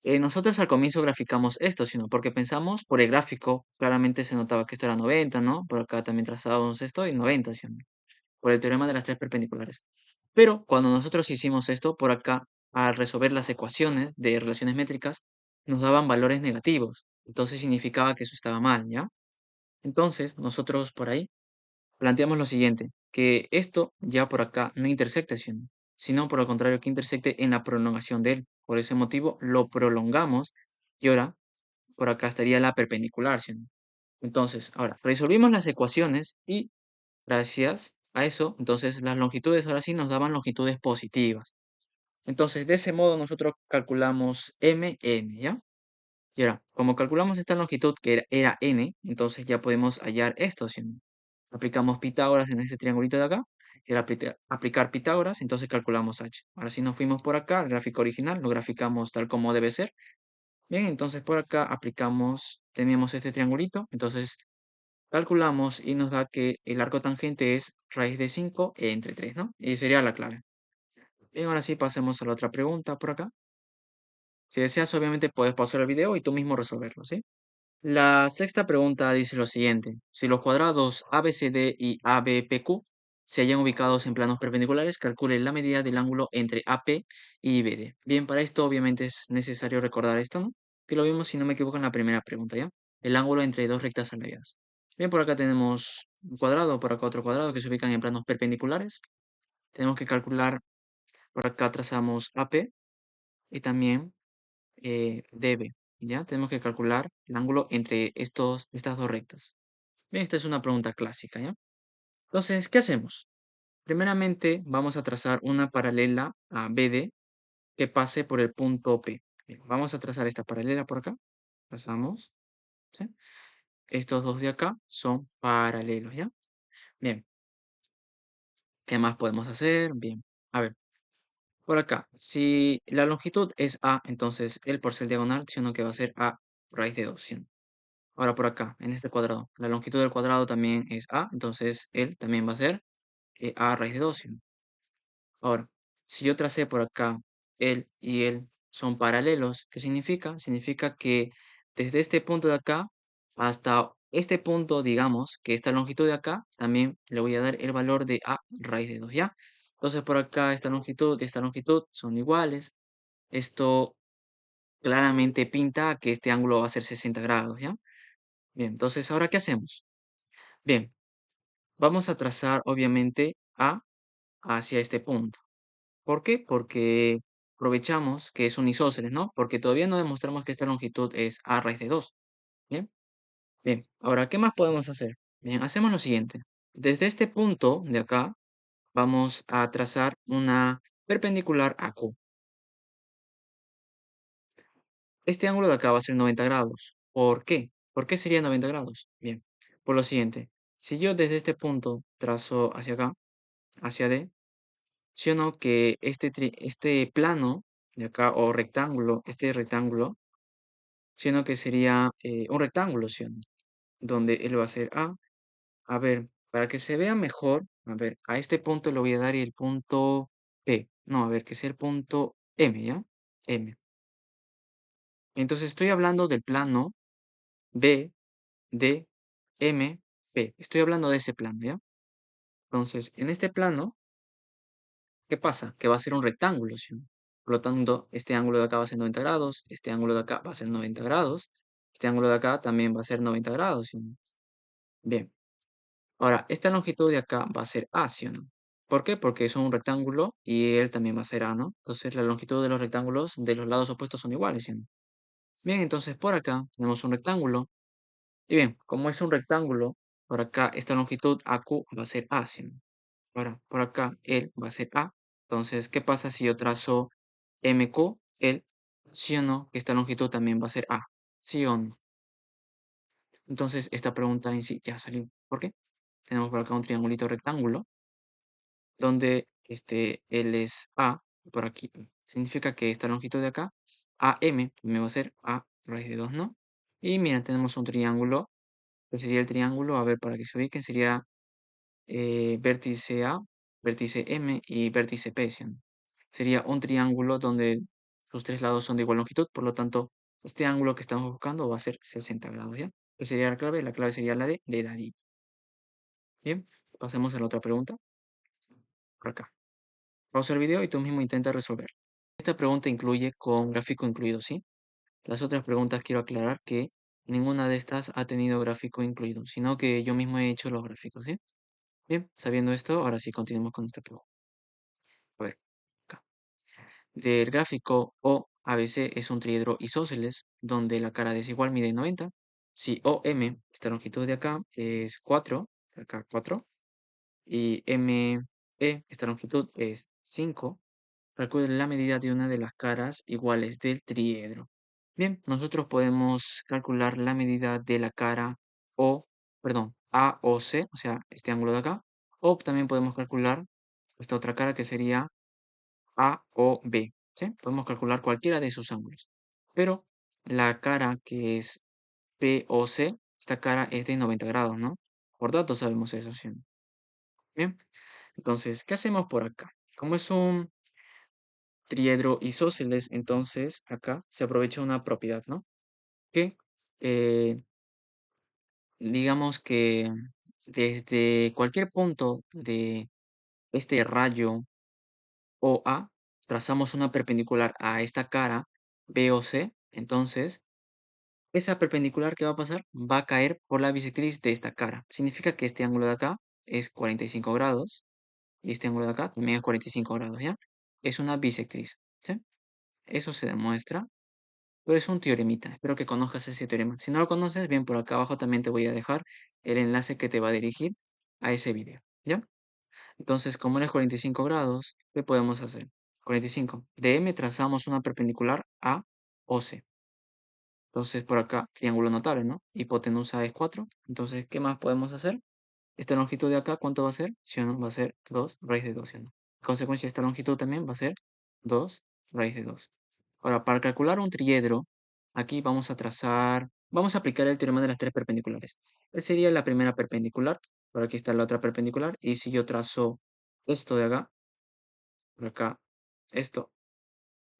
A: Nosotros al comienzo graficamos esto, sino porque pensamos por el gráfico, claramente se notaba que esto era 90, ¿no? Por acá también trazábamos esto y 90, ¿sí? Por el teorema de las tres perpendiculares. Pero cuando nosotros hicimos esto, por acá, al resolver las ecuaciones de relaciones métricas, nos daban valores negativos. Entonces significaba que eso estaba mal, ¿ya? Entonces, nosotros por ahí planteamos lo siguiente, que esto ya por acá no intersecte, ¿sí o no? Sino por el contrario que intersecte en la prolongación de él. Por ese motivo lo prolongamos y ahora por acá estaría la perpendicular, ¿sí o no? Entonces, ahora resolvimos las ecuaciones y gracias a eso, entonces las longitudes ahora sí nos daban longitudes positivas. Entonces, de ese modo nosotros calculamos MN, ¿ya? Y ahora, como calculamos esta longitud que era N, entonces ya podemos hallar esto, ¿sí o no? Aplicamos Pitágoras en este triangulito de acá, y al aplicar Pitágoras, entonces calculamos H. Ahora sí nos fuimos por acá, al gráfico original, lo graficamos tal como debe ser. Bien, entonces por acá aplicamos, teníamos este triangulito, entonces calculamos y nos da que el arco tangente es raíz de 5 entre 3, ¿no? Y sería la clave. Bien, ahora sí pasemos a la otra pregunta por acá. Si deseas, obviamente puedes pausar el video y tú mismo resolverlo, ¿sí? La sexta pregunta dice lo siguiente. Si los cuadrados ABCD y ABPQ se hallan ubicados en planos perpendiculares, calcule la medida del ángulo entre AP y BD. Bien, para esto obviamente es necesario recordar esto, ¿no? Que lo vimos, si no me equivoco, en la primera pregunta, ¿ya? El ángulo entre dos rectas alineadas. Bien, por acá tenemos un cuadrado, por acá otro cuadrado que se ubican en planos perpendiculares. Tenemos que calcular, por acá trazamos AP y también DB. ¿Ya? Tenemos que calcular el ángulo entre estas dos rectas. Bien, esta es una pregunta clásica, ¿ya? Entonces, ¿qué hacemos? Primeramente, vamos a trazar una paralela a BD que pase por el punto P. Bien, vamos a trazar esta paralela por acá. Trazamos, ¿sí? Estos dos de acá son paralelos, ¿ya? Bien, ¿qué más podemos hacer? Bien, a ver, por acá, si la longitud es A, entonces el por ser diagonal, sino que va a ser A raíz de 2, ¿sí? Ahora por acá, en este cuadrado, la longitud del cuadrado también es A, entonces él también va a ser A raíz de 2, ¿sí? Ahora, si yo tracé por acá él y él son paralelos, ¿qué significa? Significa que desde este punto de acá hasta este punto, digamos, que esta longitud de acá, también le voy a dar el valor de A raíz de 2, ¿ya? Entonces por acá esta longitud y esta longitud son iguales. Esto claramente pinta que este ángulo va a ser 60 grados, ¿ya? Bien, entonces, ¿ahora qué hacemos? Bien, vamos a trazar obviamente A hacia este punto. ¿Por qué? Porque aprovechamos que es un isósceles, ¿no? Porque todavía no demostramos que esta longitud es A raíz de 2. Bien, bien. Ahora, ¿qué más podemos hacer? Bien, hacemos lo siguiente. Desde este punto de acá, vamos a trazar una perpendicular a Q. Este ángulo de acá va a ser 90 grados. ¿Por qué? ¿Por qué sería 90 grados? Bien, por lo siguiente. Si yo desde este punto trazo hacia acá, hacia D, ¿sí o no? Que este plano de acá, o rectángulo, este rectángulo, ¿sí o no? Que sería un rectángulo, ¿sí o no? Donde él va a ser A. A ver, para que se vea mejor, a ver, a este punto le voy a dar el punto P. No, a ver, que sea el punto M, ¿ya? M. Entonces estoy hablando del plano B, D, M, P. Estoy hablando de ese plano, ¿ya? Entonces, en este plano, ¿qué pasa? Que va a ser un rectángulo, ¿sí? Por lo tanto, este ángulo de acá va a ser 90 grados, este ángulo de acá va a ser 90 grados, este ángulo de acá también va a ser 90 grados, ¿sí o no? Bien, ahora, esta longitud de acá va a ser A, ¿sí o no? ¿Por qué? Porque es un rectángulo y él también va a ser A, ¿no? Entonces, la longitud de los rectángulos de los lados opuestos son iguales, ¿sí o no? Bien, entonces por acá tenemos un rectángulo. Y bien, como es un rectángulo, por acá esta longitud AQ va a ser A, ¿sí o no? Ahora, por acá él va a ser A. Entonces, ¿qué pasa si yo trazo MQ? Él, sí o no, que esta longitud también va a ser A. ¿Sí o no? Entonces, esta pregunta en sí ya salió. ¿Por qué? Tenemos por acá un triangulito rectángulo, donde L es A, por aquí. Significa que esta longitud de acá, AM, me va a ser A raíz de 2, ¿no? Y mira, tenemos un triángulo, que sería el triángulo, a ver, para que se ubiquen, sería vértice A, vértice M y vértice P, ¿sí o no? Sería un triángulo donde sus tres lados son de igual longitud, por lo tanto, este ángulo que estamos buscando va a ser 60 grados, ¿ya? ¿Qué sería la clave? La clave sería la de dedadito. Bien, pasemos a la otra pregunta, por acá. Pausa el video y tú mismo intenta resolver. Esta pregunta incluye con gráfico incluido, ¿sí? Las otras preguntas quiero aclarar que ninguna de estas ha tenido gráfico incluido, sino que yo mismo he hecho los gráficos, ¿sí? Bien, sabiendo esto, ahora sí continuemos con esta pregunta. A ver, acá. Del gráfico OABC es un triedro isósceles donde la cara desigual mide 90. Si OM, esta longitud de acá, es 4, acá 4, y ME, esta longitud es 5, calculen la medida de una de las caras iguales del triedro. Bien, nosotros podemos calcular la medida de la cara AOC, o sea, este ángulo de acá, o también podemos calcular esta otra cara que sería AOB, ¿sí? Podemos calcular cualquiera de esos ángulos. Pero la cara que es POC, esta cara es de 90 grados, ¿no? Por datos sabemos eso, ¿sí? Bien, entonces, ¿qué hacemos por acá? Como es un triedro isósceles, entonces acá se aprovecha una propiedad, ¿no? Que digamos que desde cualquier punto de este rayo OA trazamos una perpendicular a esta cara BOC, entonces esa perpendicular que va a pasar va a caer por la bisectriz de esta cara. Significa que este ángulo de acá es 45 grados y este ángulo de acá también es 45 grados, ¿ya? Es una bisectriz, ¿sí? Eso se demuestra. Pero es un teoremita, espero que conozcas ese teorema. Si no lo conoces, bien, por acá abajo también te voy a dejar el enlace que te va a dirigir a ese video, ¿ya? Entonces, como eres 45 grados, ¿qué podemos hacer? 45. De M trazamos una perpendicular a OC. Entonces, por acá, triángulo notable, ¿no? Hipotenusa es 4. Entonces, ¿qué más podemos hacer? Esta longitud de acá, ¿cuánto va a ser? ¿Sí o no? Va a ser 2 raíz de 2, ¿sí o no? En consecuencia, esta longitud también va a ser 2 raíz de 2. Ahora, para calcular un triedro, aquí vamos a aplicar el teorema de las tres perpendiculares. Esta sería la primera perpendicular, por aquí está la otra perpendicular, y si yo trazo esto de acá, por acá, esto,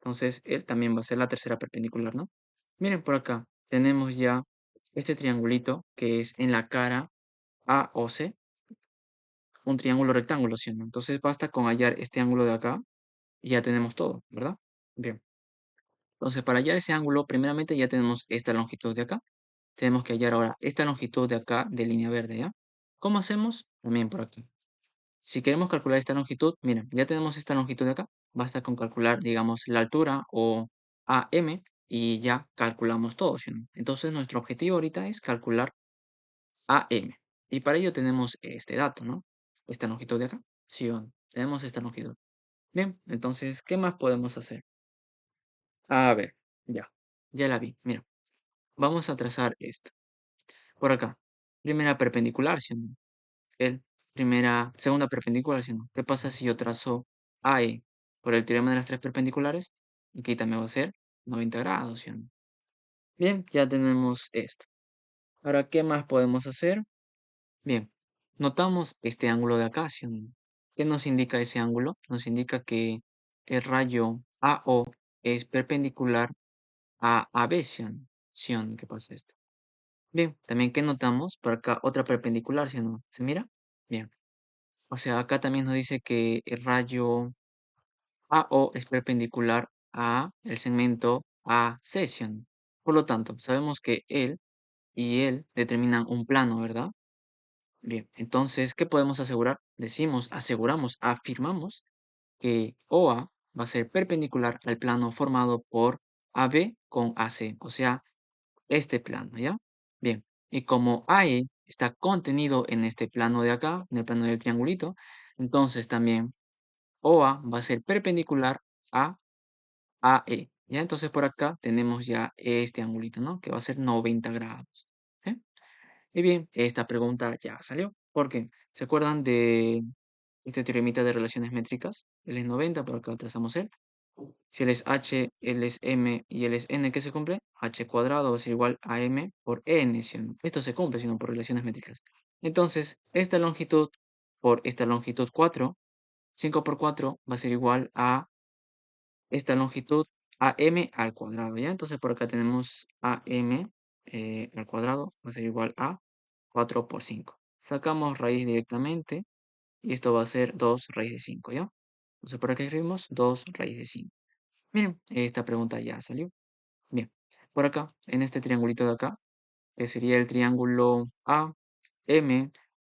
A: entonces él también va a ser la tercera perpendicular, ¿no? Miren por acá, tenemos ya este triangulito que es en la cara A o C, un triángulo rectángulo, ¿sí o no? Entonces basta con hallar este ángulo de acá y ya tenemos todo, ¿verdad? Bien. Entonces, para hallar ese ángulo, primeramente ya tenemos esta longitud de acá. Tenemos que hallar ahora esta longitud de acá de línea verde, ¿ya? ¿Cómo hacemos? También por aquí. Si queremos calcular esta longitud, miren, ya tenemos esta longitud de acá. Basta con calcular, digamos, la altura o AM y ya calculamos todo, ¿sí o no? Entonces, nuestro objetivo ahorita es calcular AM. Y para ello tenemos este dato, ¿no? Esta longitud de acá. Sí o no. Tenemos esta longitud. Bien, entonces, ¿qué más podemos hacer? A ver, ya la vi. Mira, vamos a trazar esto. Por acá. Primera perpendicular, ¿sí o no? Segunda perpendicular, ¿sí o no? ¿Qué pasa si yo trazo AE por el teorema de las tres perpendiculares? Aquí también va a ser 90 grados, ¿sí o no? Bien, ya tenemos esto. Ahora, ¿qué más podemos hacer? Bien, notamos este ángulo de acá, ¿sí o no? ¿Qué nos indica ese ángulo? Nos indica que el rayo AO es perpendicular a AB, ¿sí o no? ¿Sí o no? ¿Qué pasa esto? Bien, también que notamos por acá otra perpendicular, ¿sí o no? ¿Se mira? Bien. O sea, acá también nos dice que el rayo AO es perpendicular a el segmento AC, ¿sí o no? Por lo tanto, sabemos que él y él determinan un plano, ¿verdad? Bien, entonces, ¿qué podemos asegurar? Afirmamos que OA va a ser perpendicular al plano formado por AB con AC, o sea, este plano, ¿ya? Bien, y como AE está contenido en este plano de acá, en el plano del triangulito, entonces también OA va a ser perpendicular a AE, ¿ya? Entonces por acá tenemos ya este angulito, ¿no? Que va a ser 90 grados, ¿sí? Y bien, esta pregunta ya salió, porque ¿se acuerdan de este teoremita de relaciones métricas. Él es 90, por acá trazamos él. Si él es h, él es m y él es n, ¿qué se cumple? H cuadrado va a ser igual a m por n, ¿sí o no? Esto se cumple, sino por relaciones métricas. Entonces, esta longitud por esta longitud 4, 5 por 4 va a ser igual a esta longitud AM al cuadrado, ¿ya? Entonces por acá tenemos AM al cuadrado, va a ser igual a 4 por 5. Sacamos raíz directamente y esto va a ser 2 raíz de 5, ¿ya? Entonces por acá escribimos 2 raíz de 5. Miren, esta pregunta ya salió. Bien, por acá, en este triangulito de acá, que sería el triángulo A, M,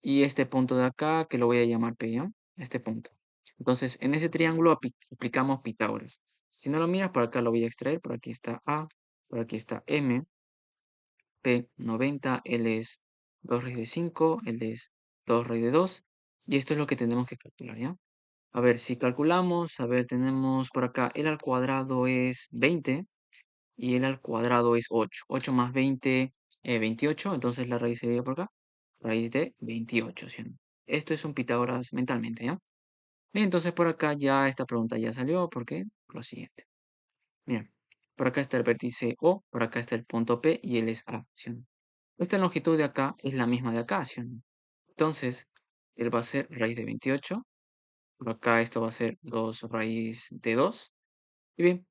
A: y este punto de acá, que lo voy a llamar P, ¿ya? Este punto. Entonces, en ese triángulo aplicamos Pitágoras. Si no lo miras, por acá lo voy a extraer. Por aquí está A, por aquí está M, P 90, L es 2 raíz de 5, L es 2 raíz de 2. Y esto es lo que tenemos que calcular, ¿ya? A ver, si calculamos, a ver, tenemos por acá, L al cuadrado es 20 y L al cuadrado es 8. 8 más 20, 28. Entonces la raíz sería por acá, raíz de 28, ¿sí o no? Esto es un Pitágoras mentalmente, ¿ya? Bien, entonces por acá ya esta pregunta ya salió. ¿Por qué? Por lo siguiente. Miren, por acá está el vértice O, por acá está el punto P y él es A, ¿sí o no? Esta longitud de acá es la misma de acá, ¿sí o no? Entonces, él va a ser raíz de 28. Por acá esto va a ser 2 raíz de 2. Y bien,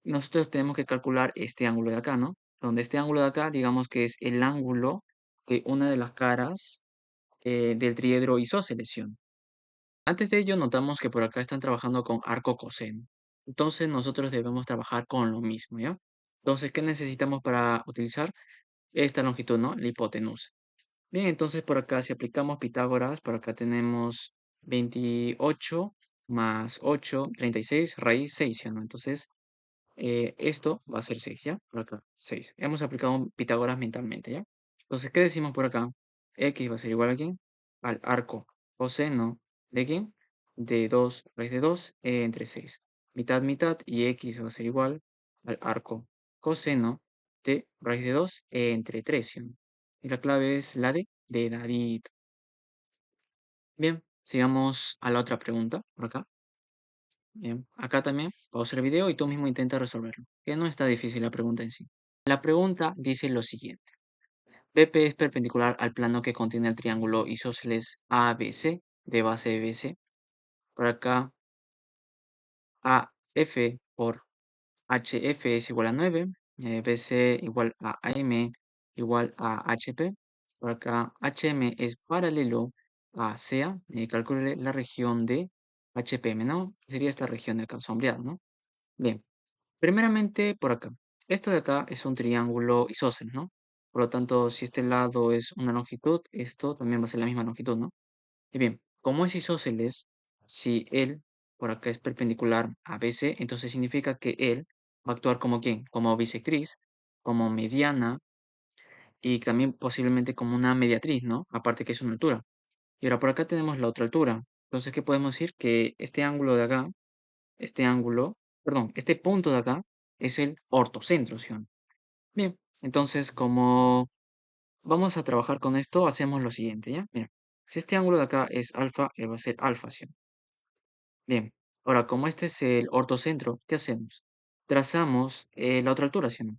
A: nosotros tenemos que calcular este ángulo de acá, ¿no? Donde este ángulo de acá, digamos que es el ángulo de una de las caras del triedro isósceles, ¿sí o no? Antes de ello, notamos que por acá están trabajando con arco coseno. Entonces, nosotros debemos trabajar con lo mismo, ¿ya? Entonces, ¿qué necesitamos para utilizar esta longitud, no? La hipotenusa. Bien, entonces por acá, si aplicamos Pitágoras, por acá tenemos 28 más 8, 36, raíz 6, ¿sí o no? Entonces, esto va a ser 6, ¿ya? Por acá, 6. Hemos aplicado un Pitágoras mentalmente, ¿ya? Entonces, ¿qué decimos por acá? X va a ser igual a ¿quién? Al arco coseno de ¿quién? De 2 raíz de 2 entre 6. Mitad, mitad, y X va a ser igual al arco coseno de raíz de 2 entre 3, ¿sí o no? Y la clave es la de dadito. Bien, sigamos a la otra pregunta, por acá. Bien, acá también pausa el video y tú mismo intenta resolverlo, que no está difícil la pregunta en sí. La pregunta dice lo siguiente. BP es perpendicular al plano que contiene el triángulo isósceles ABC de base BC. Por acá, AF por HF es igual a 9, BC igual a AM igual a HP. Por acá, HM es paralelo a CA. Calcule la región de HPM, ¿no? Sería esta región de acá, sombreada, ¿no? Bien. Primeramente, por acá. Esto de acá es un triángulo isósceles, ¿no? Por lo tanto, si este lado es una longitud, esto también va a ser la misma longitud, ¿no? Y bien, como es isósceles, si él por acá es perpendicular a BC, entonces significa que él va a actuar como ¿quién? Como bisectriz, como mediana y también posiblemente como una mediatriz, ¿no? Aparte que es una altura. Y ahora por acá tenemos la otra altura. Entonces, ¿qué podemos decir? Que este ángulo de acá, este ángulo, perdón, este punto de acá es el ortocentro, ¿sí o no? Bien, entonces como vamos a trabajar con esto, hacemos lo siguiente, ¿ya? Mira, si este ángulo de acá es alfa, él va a ser alfa, ¿sí o no? Bien, ahora como este es el ortocentro, ¿qué hacemos? Trazamos la otra altura, ¿sí o no?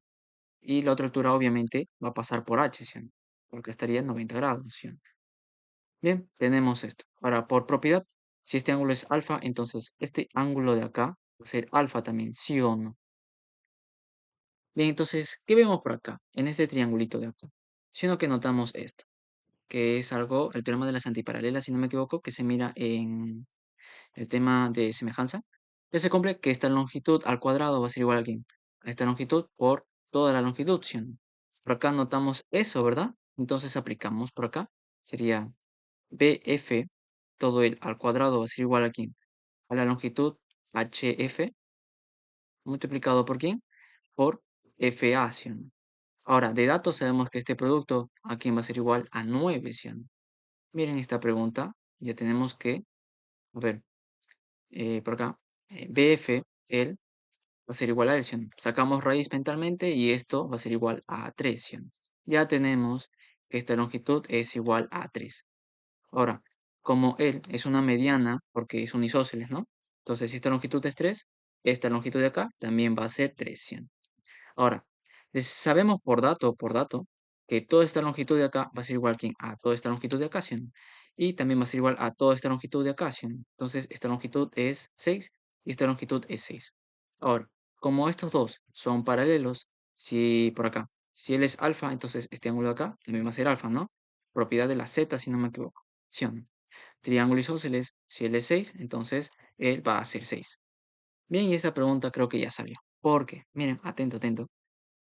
A: Y la otra altura obviamente va a pasar por h, ¿sí o no? Porque estaría en 90 grados, ¿sí o no? Bien, tenemos esto. Ahora, por propiedad, si este ángulo es alfa, entonces este ángulo de acá va a ser alfa también, ¿sí o no? Bien, entonces, ¿qué vemos por acá? En este triangulito de acá. Sino que notamos esto, que es algo, el teorema de las antiparalelas, si no me equivoco, que se mira en el tema de semejanza, que se cumple que esta longitud al cuadrado va a ser igual a ¿quién? A esta longitud por toda la longitud, ¿sí o no? Por acá notamos eso, ¿verdad? Entonces aplicamos por acá, sería BF, todo el al cuadrado va a ser igual a ¿quién? A la longitud HF, multiplicado por ¿quién? Por FA, ¿sí o no? Ahora, de datos sabemos que este producto aquí va a ser igual a 9, ¿sí o no? Miren esta pregunta, ya tenemos que, a ver, por acá, BF, él va a ser igual a él, ¿sí o no? Sacamos raíz mentalmente y esto va a ser igual a 3, ¿sí o no? Ya tenemos que esta longitud es igual a 3. Ahora, como él es una mediana, porque es un isósceles, ¿no? Entonces, si esta longitud es 3, esta longitud de acá también va a ser 3, ¿sí? Ahora, sabemos por dato, que toda esta longitud de acá va a ser igual a toda esta longitud de acá, ¿sí? Y también va a ser igual a toda esta longitud de acá, ¿sí? Entonces, esta longitud es 6 y esta longitud es 6. Ahora, como estos dos son paralelos, si por acá, si él es alfa, entonces este ángulo de acá también va a ser alfa, ¿no? Propiedad de la z, si no me equivoco. ¿Sí o no? Triángulo isósceles, si él es 6, entonces él va a ser 6. Bien, y esta pregunta creo que ya sabía. ¿Por qué? Miren, atento, atento.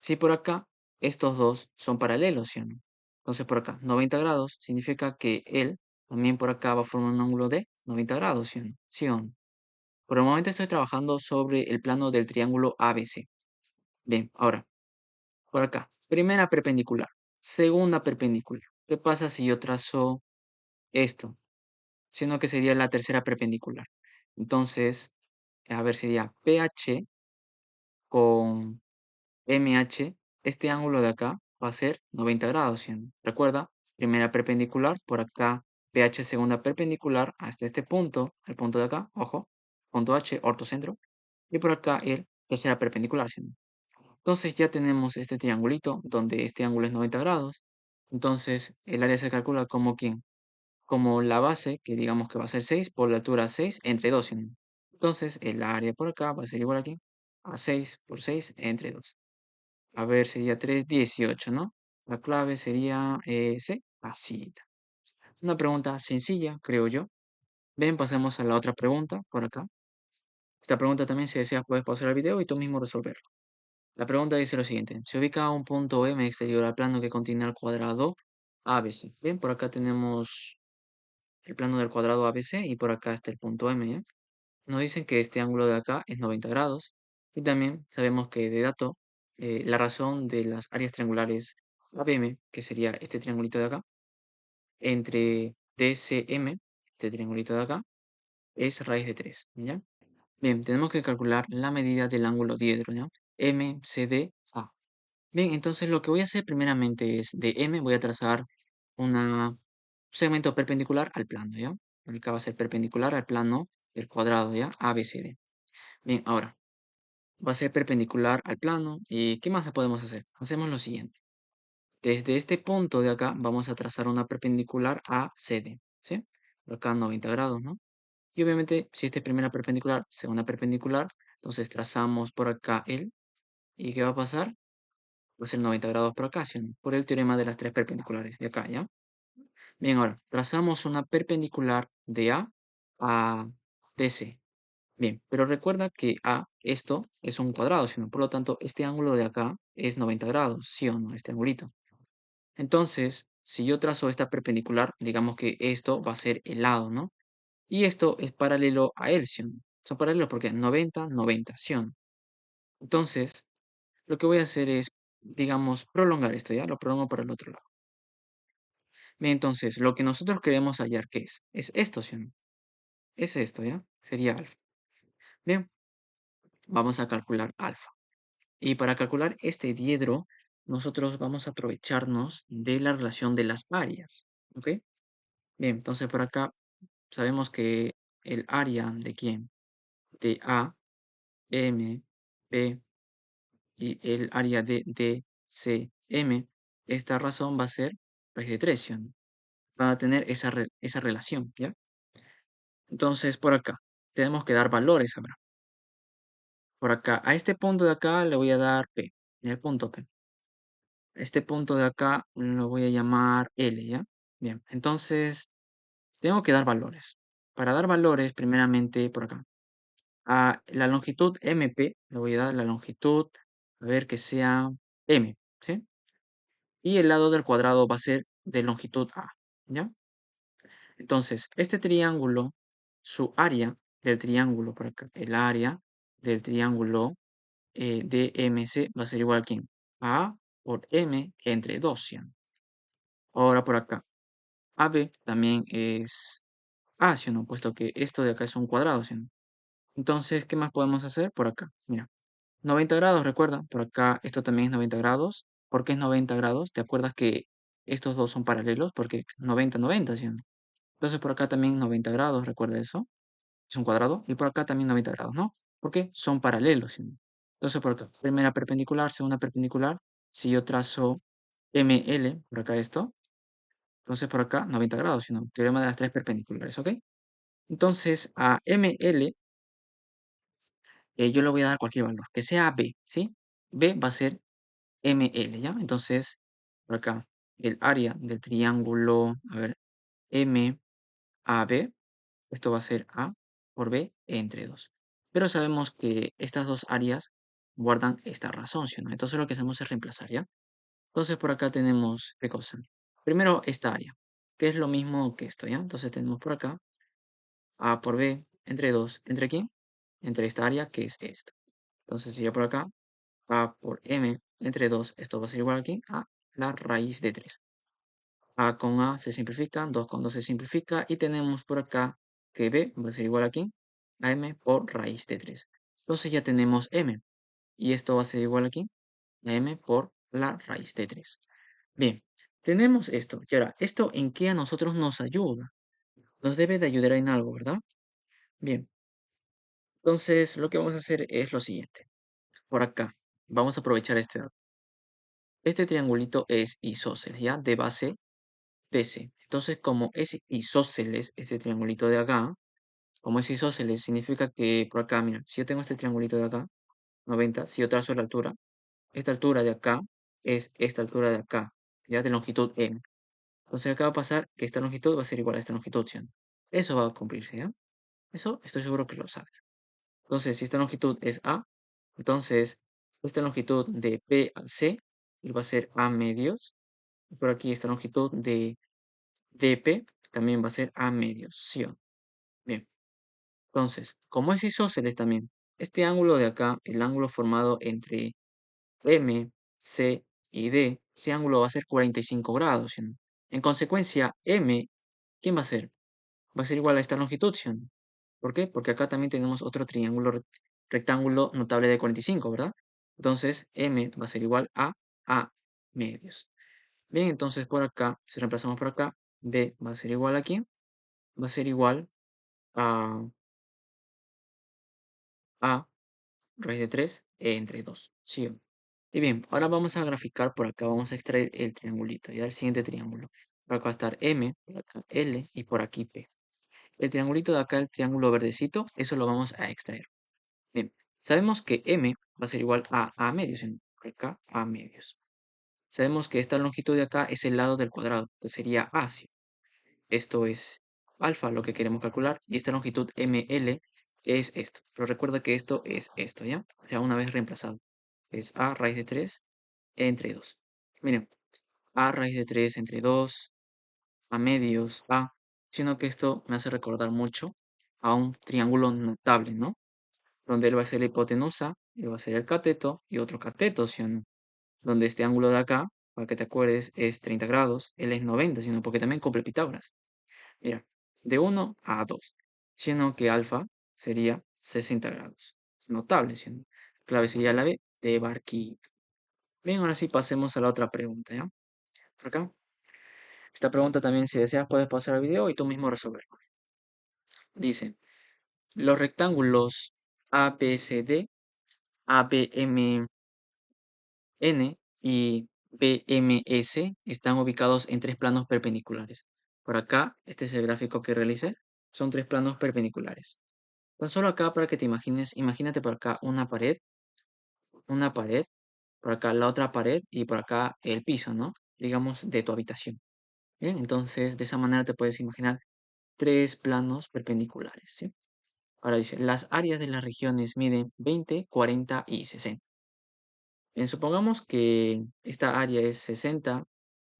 A: Si por acá estos dos son paralelos, ¿sí o no? Entonces por acá, 90 grados significa que él también por acá va a formar un ángulo de 90 grados, ¿sí o no? ¿Sí o no? Por el momento estoy trabajando sobre el plano del triángulo ABC. Bien, ahora, por acá, primera perpendicular, segunda perpendicular. ¿Qué pasa si yo trazo esto? Sino que sería la tercera perpendicular. Entonces, a ver, sería PH con MH, este ángulo de acá va a ser 90 grados, ¿sí o no? Recuerda, primera perpendicular, por acá PH segunda perpendicular hasta este punto, el punto de acá, ojo, punto H, ortocentro, y por acá el tercera perpendicular, ¿sí o no? Entonces ya tenemos este triangulito donde este ángulo es 90 grados. Entonces el área se calcula como ¿quién? Como la base, que digamos que va a ser 6 por la altura 6 entre 2, ¿sí o no? Entonces el área por acá va a ser igual aquí a 6 por 6 entre 2. A ver, sería 3, 18, ¿no? La clave sería C, pasita. Una pregunta sencilla, creo yo. Ven, pasemos a la otra pregunta por acá. Esta pregunta también, si deseas, puedes pausar el video y tú mismo resolverlo. La pregunta dice lo siguiente. Se ubica un punto M exterior al plano que contiene el cuadrado ABC. Bien, por acá tenemos el plano del cuadrado ABC y por acá está el punto M, ¿ya? Nos dicen que este ángulo de acá es 90 grados. Y también sabemos que de dato, la razón de las áreas triangulares ABM, que sería este triangulito de acá, entre DCM, este triangulito de acá, es raíz de 3, ¿ya? Bien, tenemos que calcular la medida del ángulo diedro, ¿ya? MCDA. Bien, entonces lo que voy a hacer primeramente es de M voy a trazar un segmento perpendicular al plano, ¿ya? Acá va a ser perpendicular al plano del cuadrado, ¿ya? ABCD. Bien, ahora, va a ser perpendicular al plano. ¿Y qué más podemos hacer? Hacemos lo siguiente. Desde este punto de acá vamos a trazar una perpendicular a CD, ¿sí? Por acá 90 grados, ¿no? Y obviamente, si esta es primera perpendicular, segunda perpendicular, entonces trazamos por acá el, ¿y qué va a pasar? Va a ser 90 grados por acá, ¿sí o no? Por el teorema de las tres perpendiculares de acá, ¿ya? Bien, ahora, trazamos una perpendicular de a DC. Bien, pero recuerda que esto es un cuadrado, ¿sí o no? Por lo tanto, este ángulo de acá es 90 grados, ¿sí o no? Este angulito. Entonces, si yo trazo esta perpendicular, digamos que esto va a ser el lado, ¿no? Y esto es paralelo a él, ¿sí o no? Son paralelos porque 90, 90, ¿sí o no? Entonces, lo que voy a hacer es, digamos, prolongar esto, ¿ya? Lo prolongo para el otro lado. Bien, entonces, lo que nosotros queremos hallar, ¿qué es? Es esto, ¿sí o no? Es esto, ¿ya? Sería alfa. Bien, vamos a calcular alfa. Y para calcular este diedro, nosotros vamos a aprovecharnos de la relación de las áreas, ¿ok? Bien, entonces por acá sabemos que el área de quién, de A, M, P y el área de D, C, M, esta razón va a ser raíz de 3, ¿sí o no? Van a tener esa relación, ¿ya? Entonces por acá tenemos que dar valores ahora. Por acá, a este punto de acá le voy a dar P, en el punto P. Este punto de acá lo voy a llamar L, ¿ya? Bien, entonces tengo que dar valores. Para dar valores, primeramente por acá. A la longitud MP, le voy a dar la longitud, a ver que sea M, ¿sí? Y el lado del cuadrado va a ser de longitud A, ¿ya? Entonces, este triángulo, su área del triángulo por acá, el área del triángulo DMC va a ser igual a ¿quién? A por M entre 2, ¿sí? Ahora por acá. AB también es A, ¿sí o no? Puesto que esto de acá es un cuadrado, ¿sí o no? Entonces, ¿qué más podemos hacer? Por acá, mira. 90 grados, recuerda. Por acá esto también es 90 grados. ¿Por qué es 90 grados? ¿Te acuerdas que estos dos son paralelos? Porque 90, 90, ¿sí o no? Entonces por acá también 90 grados, recuerda eso. Es un cuadrado. Y por acá también 90 grados, ¿no? Porque son paralelos, ¿sí? Entonces por acá, primera perpendicular, segunda perpendicular. Si yo trazo ML, por acá esto, entonces por acá 90 grados, ¿sí? Teorema de las tres perpendiculares, ¿ok? Entonces a ML yo le voy a dar cualquier valor, que sea B, ¿sí? B va a ser ML, ¿ya? Entonces, por acá, el área del triángulo, a ver, MAB, esto va a ser A por B entre 2. Pero sabemos que estas dos áreas guardan esta razón, ¿sí o no? Entonces lo que hacemos es reemplazar, ¿ya? Entonces por acá tenemos, ¿qué cosa? Primero esta área, que es lo mismo que esto, ¿ya? Entonces tenemos por acá A por B entre 2, ¿entre quién? Entre esta área que es esto. Entonces si yo por acá A por M entre 2, esto va a ser igual aquí a la raíz de 3. A con A se simplifica, 2 con 2 se simplifica y tenemos por acá que B va a ser igual aquí a M por raíz de 3. Entonces ya tenemos M y esto va a ser igual aquí a M por la raíz de 3. Bien, tenemos esto. Y ahora, ¿esto en qué a nosotros nos ayuda? Nos debe de ayudar en algo, ¿verdad? Bien, entonces lo que vamos a hacer es lo siguiente. Por acá, vamos a aprovechar este dato. Este triangulito es isósceles, ¿ya? De base DC. Entonces, como es isósceles, este triangulito de acá, como es isósceles, significa que por acá, mira, si yo tengo este triangulito de acá, 90, si yo trazo la altura, esta altura de acá es esta altura de acá, ya de longitud M. Entonces acá va a pasar que esta longitud va a ser igual a esta longitud, ¿sí? Eso va a cumplirse, ¿ya? Eso estoy seguro que lo sabes. Entonces, si esta longitud es A, entonces esta longitud de P a C va a ser A medios. Y por aquí esta longitud de DP también va a ser A medios, ¿sí o no? Bien, entonces, como es isósceles también, este ángulo de acá, el ángulo formado entre M, C y D, ese ángulo va a ser 45 grados, ¿sí o no? En consecuencia, M, ¿quién va a ser? Va a ser igual a esta longitud, ¿sí o no? ¿Por qué? Porque acá también tenemos otro triángulo rectángulo notable de 45, ¿verdad? Entonces, M va a ser igual a medios. Bien, entonces por acá, si reemplazamos por acá, B va a ser igual aquí, va a ser igual a A raíz de 3 entre 2. ¿Sí? Y bien, ahora vamos a graficar por acá, vamos a extraer el triangulito, ya el siguiente triángulo. Por acá va a estar M, por acá L y por aquí P. El triangulito de acá, el triángulo verdecito, eso lo vamos a extraer. Bien, sabemos que M va a ser igual a A medios, por acá A medios. Sabemos que esta longitud de acá es el lado del cuadrado, que sería A, ¿sí? Esto es alfa, lo que queremos calcular, y esta longitud ML es esto. Pero recuerda que esto es esto, ¿ya? O sea, una vez reemplazado. Es A raíz de 3 entre 2. Miren, A raíz de 3 entre 2, a medios A, sino que esto me hace recordar mucho a un triángulo notable, ¿no? Donde él va a ser la hipotenusa, él va a ser el cateto y otro cateto, ¿sí o no? Donde este ángulo de acá, para que te acuerdes, es 30 grados, él es 90, sino porque también cumple Pitágoras. Mira, de 1 a 2, siendo que alfa sería 60 grados. Notable, siendo. Clave sería la B de barquito. Bien, ahora sí pasemos a la otra pregunta, ¿ya? Por acá. Esta pregunta también, si deseas, puedes pasar al video y tú mismo resolverlo. Dice, los rectángulos ABCD, ABMN y BMS están ubicados en tres planos perpendiculares. Por acá, este es el gráfico que realicé. Son tres planos perpendiculares. Tan solo acá para que te imagines, imagínate por acá una pared, por acá la otra pared y por acá el piso, ¿no? Digamos de tu habitación. Bien, entonces de esa manera te puedes imaginar tres planos perpendiculares, ¿sí? Ahora dice, las áreas de las regiones miden 20, 40 y 60. Bien, supongamos que esta área es 60,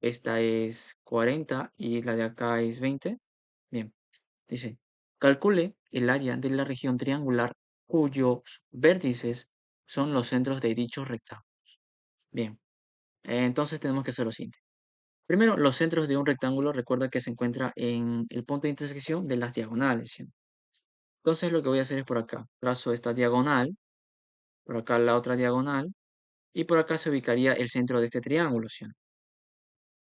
A: esta es 40 y la de acá es 20. Bien, dice, calcule el área de la región triangular cuyos vértices son los centros de dichos rectángulos. Bien, entonces tenemos que hacer lo siguiente. Primero, los centros de un rectángulo, recuerda que se encuentra en el punto de intersección de las diagonales, ¿sí? Entonces lo que voy a hacer es por acá. Trazo esta diagonal, por acá la otra diagonal, y por acá se ubicaría el centro de este triángulo, ¿sí?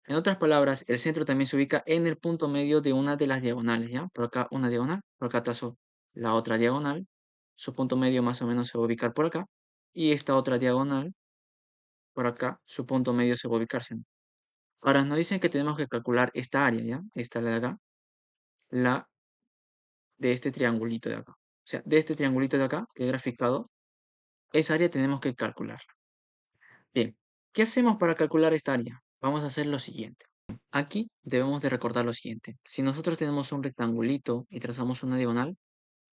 A: En otras palabras, el centro también se ubica en el punto medio de una de las diagonales, ¿ya? Por acá una diagonal, por acá trazo la otra diagonal. Su punto medio más o menos se va a ubicar por acá. Y esta otra diagonal, por acá, su punto medio se va a ubicar, ¿sí? Ahora nos dicen que tenemos que calcular esta área, ¿ya? Esta la de acá, la de este triangulito de acá. O sea, de este triangulito de acá, que he graficado, esa área tenemos que calcularla. Bien, ¿qué hacemos para calcular esta área? Vamos a hacer lo siguiente. Aquí debemos de recordar lo siguiente. Si nosotros tenemos un rectangulito y trazamos una diagonal,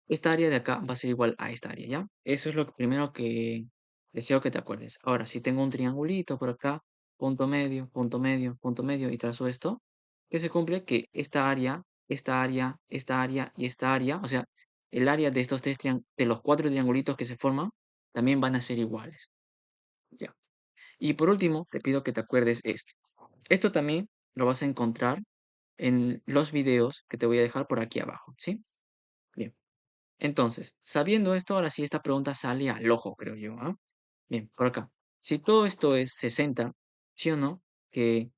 A: esta área de acá va a ser igual a esta área, ¿ya? Eso es lo primero que deseo que te acuerdes. Ahora, si tengo un triangulito por acá, punto medio, punto medio, punto medio, y trazo esto, ¿qué se cumple? Que esta área, esta área, esta área y esta área, o sea, el área de estos de los cuatro triangulitos que se forman, también van a ser iguales, ¿ya? Y por último, te pido que te acuerdes esto. Esto también lo vas a encontrar en los videos que te voy a dejar por aquí abajo, ¿sí? Bien. Entonces, sabiendo esto, ahora sí esta pregunta sale al ojo, creo yo, ¿ah? Bien, por acá. Si todo esto es 60, ¿sí o no? Que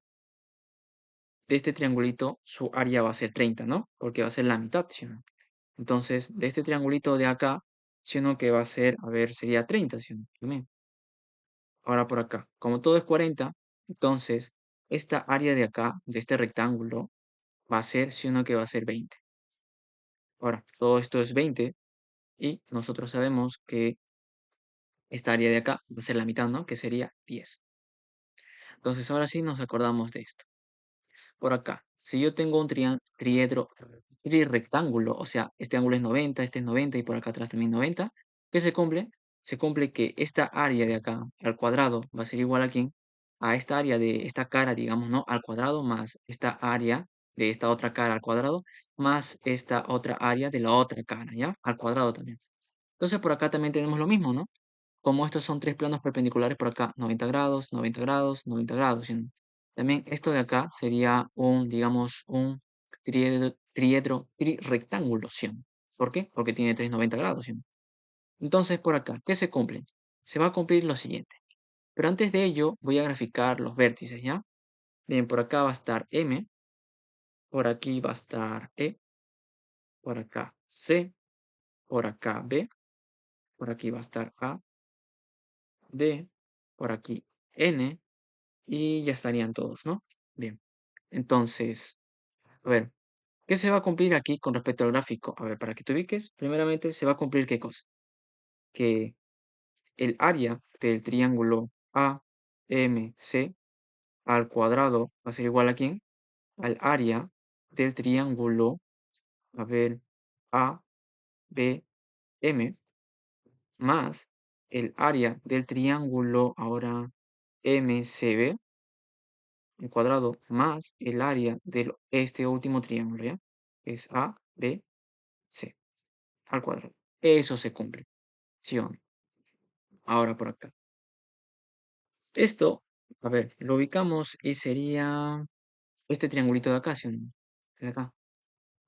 A: de este triangulito su área va a ser 30, ¿no? Porque va a ser la mitad, ¿sí o no? Entonces, de este triangulito de acá, ¿sí o no? Que va a ser, a ver, sería 30, ¿sí o no? También. Ahora por acá, como todo es 40, entonces esta área de acá, de este rectángulo, va a ser, ¿sí o no? Que va a ser 20. Ahora, todo esto es 20 y nosotros sabemos que esta área de acá va a ser la mitad, ¿no? Que sería 10. Entonces ahora sí nos acordamos de esto. Por acá, si yo tengo un trirrectángulo, o sea, este ángulo es 90, este es 90 y por acá atrás también 90, ¿qué se cumple? Se cumple que esta área de acá al cuadrado va a ser igual a ¿quién? A esta área de esta cara, digamos, ¿no? Al cuadrado más esta área de esta otra cara al cuadrado más esta otra área de la otra cara, ¿ya? Al cuadrado también. Entonces por acá también tenemos lo mismo, ¿no? Como estos son tres planos perpendiculares por acá, 90 grados, 90 grados, 90 grados. ¿Sí? También esto de acá sería un, digamos, un trirectángulo, ¿sí? ¿Por qué? Porque tiene 390 grados, ¿sí? Entonces, por acá, ¿qué se cumple? Se va a cumplir lo siguiente. Pero antes de ello, voy a graficar los vértices, ¿ya? Bien, por acá va a estar M, por aquí va a estar E, por acá C, por acá B, por aquí va a estar A, D, por aquí N, y ya estarían todos, ¿no? Bien, entonces, a ver, ¿qué se va a cumplir aquí con respecto al gráfico? A ver, para que te ubiques, primeramente se va a cumplir ¿qué cosa? Que el área del triángulo AMC al cuadrado va a ser igual a ¿quién? Al área del triángulo, a ver, ABM más el área del triángulo ahora MCB al cuadrado más el área de este último triángulo, ¿ya? Es A, B, C al cuadrado. Eso se cumple. ¿Sí o no? Ahora por acá. Esto, a ver, lo ubicamos y sería este triangulito de acá, ¿sí o no? De acá,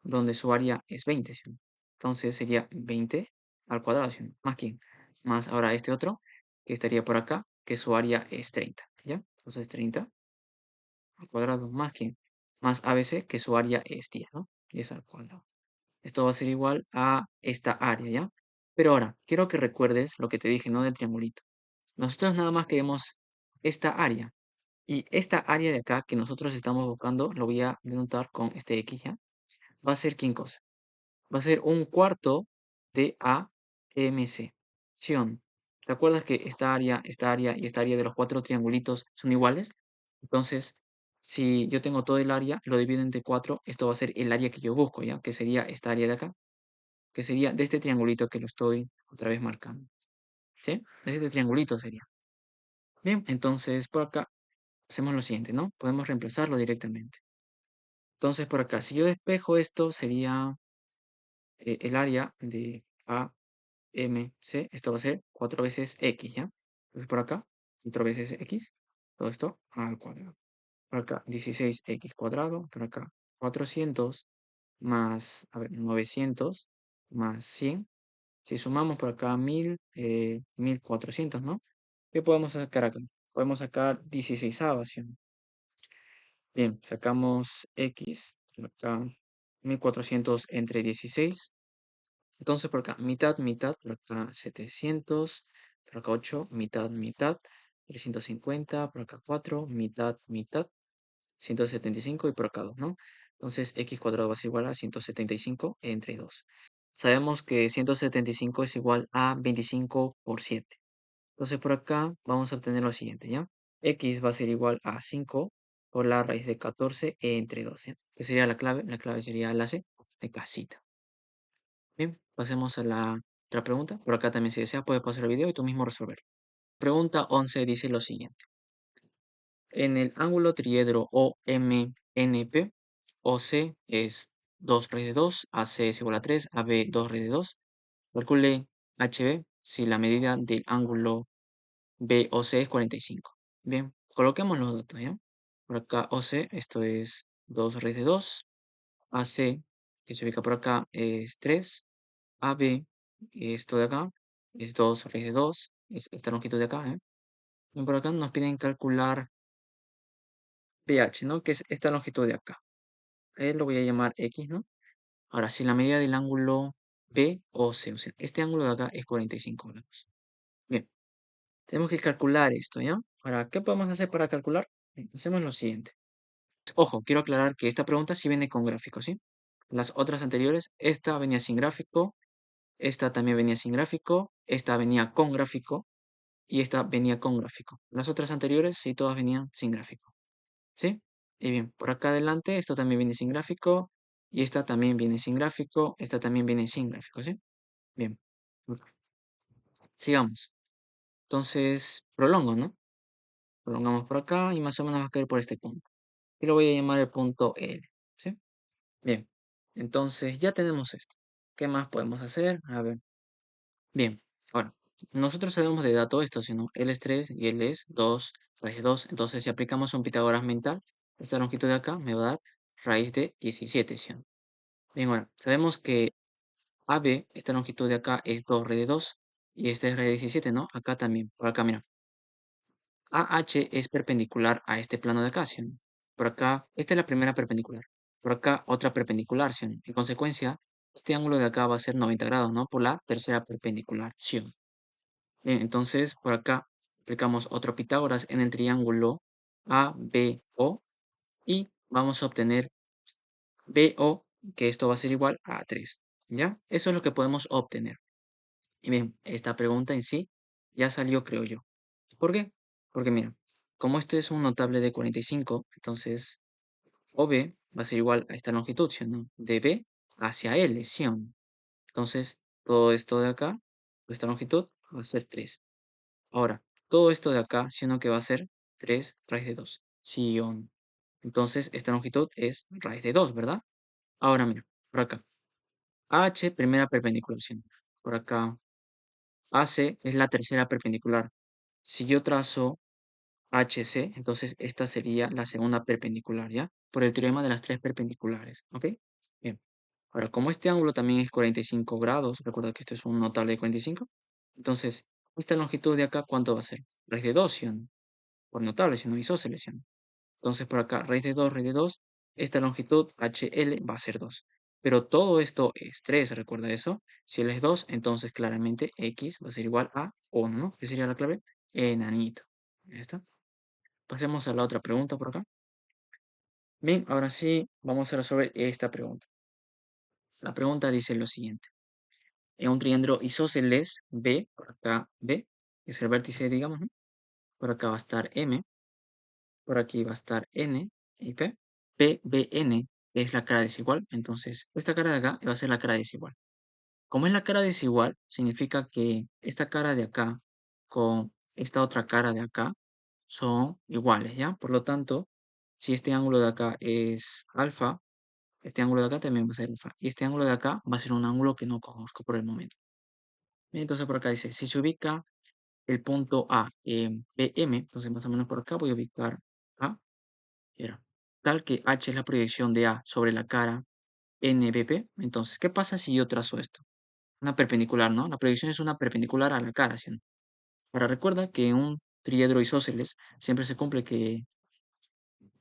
A: donde su área es 20, ¿sí o no? Entonces sería 20 al cuadrado, ¿sí o no? Más quién. Más ahora este otro, que estaría por acá, que su área es 30, ¿ya? Entonces 30 al cuadrado, más quién. Más ABC, que su área es 10, ¿no? 10 al cuadrado. Esto va a ser igual a esta área, ¿ya? Pero ahora, quiero que recuerdes lo que te dije, ¿no? Del triangulito. Nosotros nada más queremos esta área. Y esta área de acá que nosotros estamos buscando, lo voy a denotar con este X, ¿ya? Va a ser ¿quién cosa? Va a ser un cuarto de AMC. ¿Sí o no? ¿Te acuerdas que esta área y esta área de los cuatro triangulitos son iguales? Entonces, si yo tengo todo el área, lo divido entre 4, esto va a ser el área que yo busco, ¿ya? Que sería esta área de acá, que sería de este triangulito que lo estoy otra vez marcando. ¿Sí? De este triangulito sería. Bien, entonces por acá hacemos lo siguiente, ¿no? Podemos reemplazarlo directamente. Entonces por acá, si yo despejo esto, sería el área de AMC. Esto va a ser 4 veces X, ¿ya? Entonces por acá, 4 veces X. Todo esto al cuadrado. Por acá, 16X cuadrado. Por acá, 400 más, a ver, 900 más 100. Si sumamos por acá 1000, 1400, ¿no? ¿Qué podemos sacar acá? Podemos sacar 16 ¿sí o no? Bien, sacamos X, por acá 1400 entre 16. Entonces por acá, mitad, mitad, por acá 700, por acá 8, mitad, mitad, 350, por acá 4, mitad, mitad, 175 y por acá 2, ¿no? Entonces x cuadrado va a ser igual a 175 entre 2. Sabemos que 175 es igual a 25 por 7. Entonces por acá vamos a obtener lo siguiente, ¿ya? X va a ser igual a 5 por la raíz de 14 entre 2, ¿ya? ¿Qué sería la clave? La clave sería la C de casita. Bien, pasemos a la otra pregunta. Por acá también si desea puedes pasar el video y tú mismo resolver. Pregunta 11 dice lo siguiente. En el ángulo triedro OMNP, OC es 2 raíz de 2, AC es igual a 3, AB 2 raíz de 2. Calcule HB si la medida del ángulo BOC es 45. Bien, coloquemos los datos, ¿ya? Por acá OC, esto es 2 raíz de 2. AC, que se ubica por acá, es 3. AB, esto de acá, es 2 raíz de 2. Es esta longitud de acá, ¿eh? Y por acá nos piden calcular BH, ¿no? Que es esta longitud de acá. A él lo voy a llamar X, ¿no? Ahora, si la medida del ángulo BOC, o sea, este ángulo de acá es 45 grados. Bien, tenemos que calcular esto, ¿ya? Ahora, ¿qué podemos hacer para calcular? Bien, hacemos lo siguiente. Ojo, quiero aclarar que esta pregunta sí viene con gráfico, ¿sí? Las otras anteriores, esta venía sin gráfico, esta también venía sin gráfico, esta venía con gráfico y esta venía con gráfico. Las otras anteriores sí todas venían sin gráfico, ¿sí? Y bien, por acá adelante esto también viene sin gráfico y esta también viene sin gráfico, esta también viene sin gráfico, ¿sí? Bien, sigamos. Entonces, prolongo, ¿no? Prolongamos por acá y más o menos va a caer por este punto. Y lo voy a llamar el punto L, ¿sí? Bien, entonces ya tenemos esto. ¿Qué más podemos hacer? A ver. Bien, ahora, nosotros sabemos de dato esto, si no, L es 3 y L es 2 raíz de 2. Entonces, si aplicamos un Pitágoras mental, esta longitud de acá me va a dar raíz de 17, ¿sí o no? Bien, ahora, sabemos que AB, esta longitud de acá es 2 raíz de 2 y esta es raíz de 17, ¿no? Acá también, por acá, mira. AH es perpendicular a este plano de acá, ¿sí o no? Por acá, esta es la primera perpendicular. Por acá, otra perpendicular, ¿sí o no? En consecuencia, este ángulo de acá va a ser 90 grados, ¿no? Por la tercera perpendicular, ¿sí o no? Bien, entonces, por acá aplicamos otro Pitágoras en el triángulo ABO y vamos a obtener BO, que esto va a ser igual a 3, ¿ya? Eso es lo que podemos obtener. Y bien, esta pregunta en sí ya salió, creo yo. ¿Por qué? Porque mira, como este es un notable de 45, entonces OB va a ser igual a esta longitud, ¿sí o no? De B hacia L, ¿sí o no? Entonces, todo esto de acá, esta longitud, va a ser 3. Ahora, todo esto de acá, ¿sí o no que va a ser 3 raíz de 2? ¿Sí o no? Entonces, esta longitud es raíz de 2, ¿verdad? Ahora mira, por acá. H, primera perpendicular, ¿sí o no? Por acá, AC es la tercera perpendicular. Si yo trazo HC, entonces esta sería la segunda perpendicular, ¿ya? Por el teorema de las tres perpendiculares, ¿ok? Bien. Ahora, como este ángulo también es 45 grados, recuerda que esto es un notable de 45, entonces, esta longitud de acá, ¿cuánto va a ser? Raíz de 2, ¿sí o no? Por notable, si no isósceles, ¿sí o no? Entonces, por acá, raíz de 2, esta longitud HL va a ser 2. Pero todo esto es 3, ¿recuerda eso? Si L es 2, entonces claramente X va a ser igual a 1, ¿no? ¿Qué sería la clave? Enanito. Ya está. Pasemos a la otra pregunta por acá. Bien, ahora sí, vamos a resolver esta pregunta. La pregunta dice lo siguiente. En un triángulo isósceles B, por acá B, que es el vértice, digamos, ¿no? Por acá va a estar M, por aquí va a estar N y P. PBN es la cara desigual, entonces esta cara de acá va a ser la cara desigual. Como es la cara desigual, significa que esta cara de acá con esta otra cara de acá son iguales, ¿ya? Por lo tanto, si este ángulo de acá es alfa, este ángulo de acá también va a ser alfa. Y este ángulo de acá va a ser un ángulo que no conozco por el momento. Entonces por acá dice, si se ubica el punto A en PM, entonces más o menos por acá voy a ubicar A, era, tal que H es la proyección de A sobre la cara NBP. Entonces, ¿qué pasa si yo trazo esto? Una perpendicular, ¿no? La proyección es una perpendicular a la cara, ¿sí o no? Ahora recuerda que en un triedro isósceles siempre se cumple que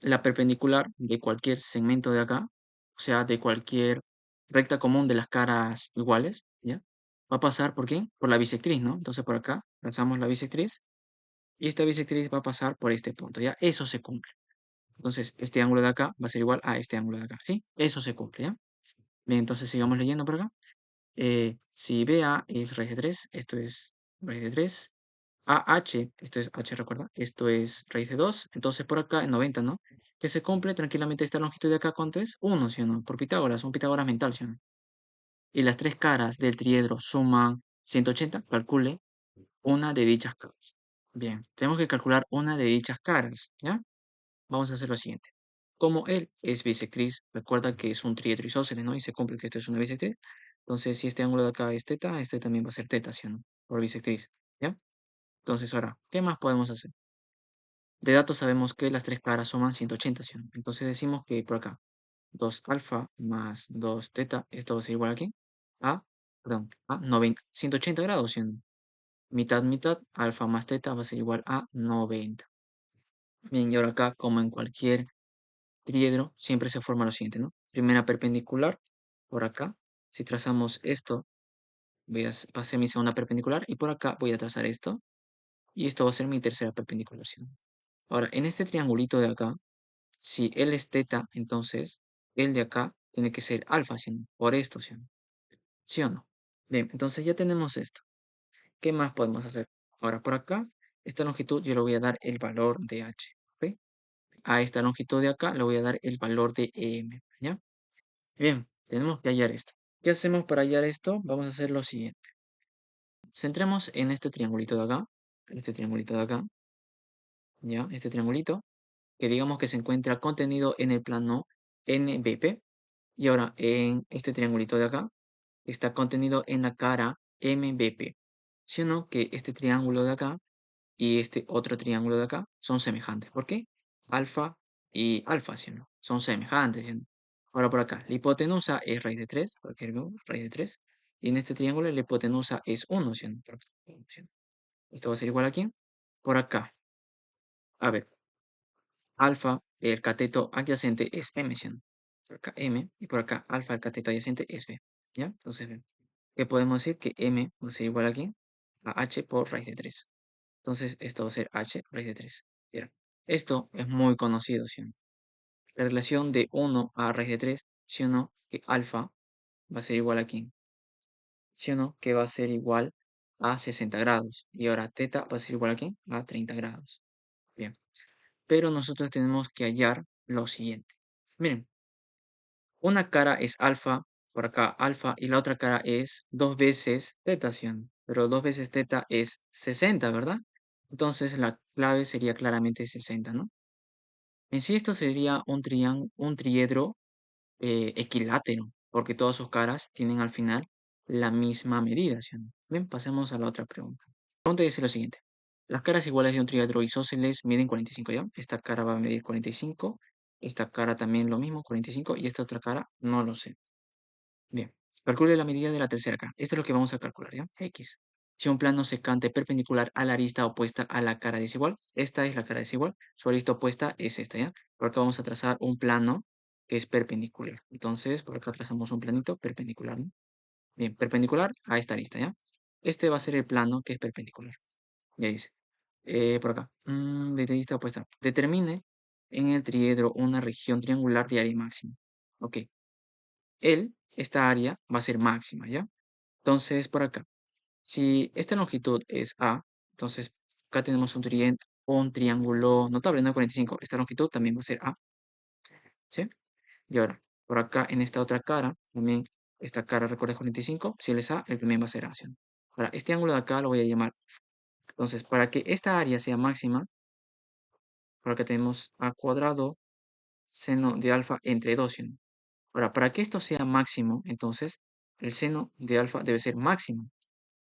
A: la perpendicular de cualquier segmento de acá, o sea, de cualquier recta común de las caras iguales, ¿ya? Va a pasar, ¿por qué? Por la bisectriz, ¿no? Entonces por acá trazamos la bisectriz y esta bisectriz va a pasar por este punto, ¿ya? Eso se cumple. Entonces, este ángulo de acá va a ser igual a este ángulo de acá, ¿sí? Eso se cumple, ¿ya? Bien, entonces sigamos leyendo por acá. Si BA es raíz de 3, esto es raíz de 3. AH, esto es H, recuerda, esto es raíz de 2. Entonces por acá en 90, ¿no? Que se cumple tranquilamente esta longitud de acá, ¿cuánto es? 1, ¿sí o no? Por Pitágoras, un Pitágoras mental, ¿sí o no? Y las tres caras del triedro suman 180, calcule una de dichas caras. Bien, tenemos que calcular una de dichas caras, ¿ya? Vamos a hacer lo siguiente. Como él es bisectriz, recuerda que es un triedro isósceles, ¿no? Y se cumple que esto es una bisectriz. Entonces, si este ángulo de acá es teta, este también va a ser teta, ¿sí o no? Por bisectriz, ¿ya? Entonces, ahora, ¿qué más podemos hacer? De datos sabemos que las tres caras suman 180, ¿sí o no? Entonces decimos que por acá, 2 alfa más 2 teta, esto va a ser igual aquí a, perdón, a 90, 180 grados, ¿sí o no? Mitad, mitad, alfa más teta va a ser igual a 90. Bien, y ahora acá, como en cualquier triedro, siempre se forma lo siguiente, ¿no? Primera perpendicular, por acá. Si trazamos esto, va a ser mi segunda perpendicular, y por acá voy a trazar esto, y esto va a ser mi tercera perpendicular, ¿sí o no? Ahora, en este triangulito de acá, si él es teta, entonces el de acá tiene que ser alfa, ¿sí o no? Por esto, ¿sí o no? ¿Sí o no? Bien, entonces ya tenemos esto. ¿Qué más podemos hacer? Ahora, por acá, esta longitud yo le voy a dar el valor de h, ¿ok? A esta longitud de acá le voy a dar el valor de m, ¿ya? Bien, tenemos que hallar esto. ¿Qué hacemos para hallar esto? Vamos a hacer lo siguiente. Centremos en este triangulito de acá, ¿ya? Este triangulito, que digamos que se encuentra contenido en el plano NBP. Y ahora, en este triangulito de acá, está contenido en la cara MBP. ¿Sí o no? Que este triángulo de acá y este otro triángulo de acá son semejantes. ¿Por qué? Alfa y alfa, ¿sí o no? Son semejantes, ¿sí o no? Ahora por acá, la hipotenusa es raíz de 3, porque raíz de 3. Y en este triángulo la hipotenusa es 1, ¿sí o no? Por acá, ¿sí o no? Esto va a ser igual aquí. Por acá, a ver, alfa, el cateto adyacente es M, ¿sí o no? Por acá M, y por acá alfa, el cateto adyacente es B, ¿ya? Entonces, ¿qué podemos decir? Que M va a ser igual aquí a H por raíz de 3. Entonces, esto va a ser H raíz de 3. Bien. Esto es muy conocido, ¿sí o no? La relación de 1 a raíz de 3, ¿sí o no? Que alfa va a ser igual a quién, ¿sí o no? Que va a ser igual a 60 grados. Y ahora teta va a ser igual a quién, a 30 grados. Bien. Pero nosotros tenemos que hallar lo siguiente. Miren, una cara es alfa, por acá alfa, y la otra cara es 2 veces teta, ¿sí o no? Pero 2 veces teta es 60, ¿verdad? Entonces la clave sería claramente 60, ¿no? En sí esto sería un triedro equilátero, porque todas sus caras tienen al final la misma medida, ¿sí o no? Bien, pasemos a la otra pregunta. La pregunta dice lo siguiente. Las caras iguales de un triedro isósceles miden 45, ¿ya? Esta cara va a medir 45, esta cara también lo mismo, 45, y esta otra cara no lo sé. Bien, calcule la medida de la tercera cara. Esto es lo que vamos a calcular, ¿ya? X. Si un plano secante perpendicular a la arista opuesta a la cara desigual, esta es la cara desigual, su arista opuesta es esta, ¿ya? Por acá vamos a trazar un plano que es perpendicular. Entonces, por acá trazamos un planito perpendicular, ¿no? Bien, perpendicular a esta arista, ¿ya? Este va a ser el plano que es perpendicular. Ya dice. Por acá, de arista opuesta. Determine en el triedro una región triangular de área máxima. Ok. Esta área va a ser máxima, ¿ya? Entonces, por acá, si esta longitud es A, entonces acá tenemos un triángulo notable, no 45. Esta longitud también va a ser A, ¿sí? Y ahora, por acá en esta otra cara, también esta cara recuerda 45. Si él es A, él también va a ser A, ¿sí? Ahora, este ángulo de acá lo voy a llamar. Entonces, para que esta área sea máxima, por acá tenemos A cuadrado seno de alfa entre 2, ¿sí? Ahora, para que esto sea máximo, entonces, el seno de alfa debe ser máximo.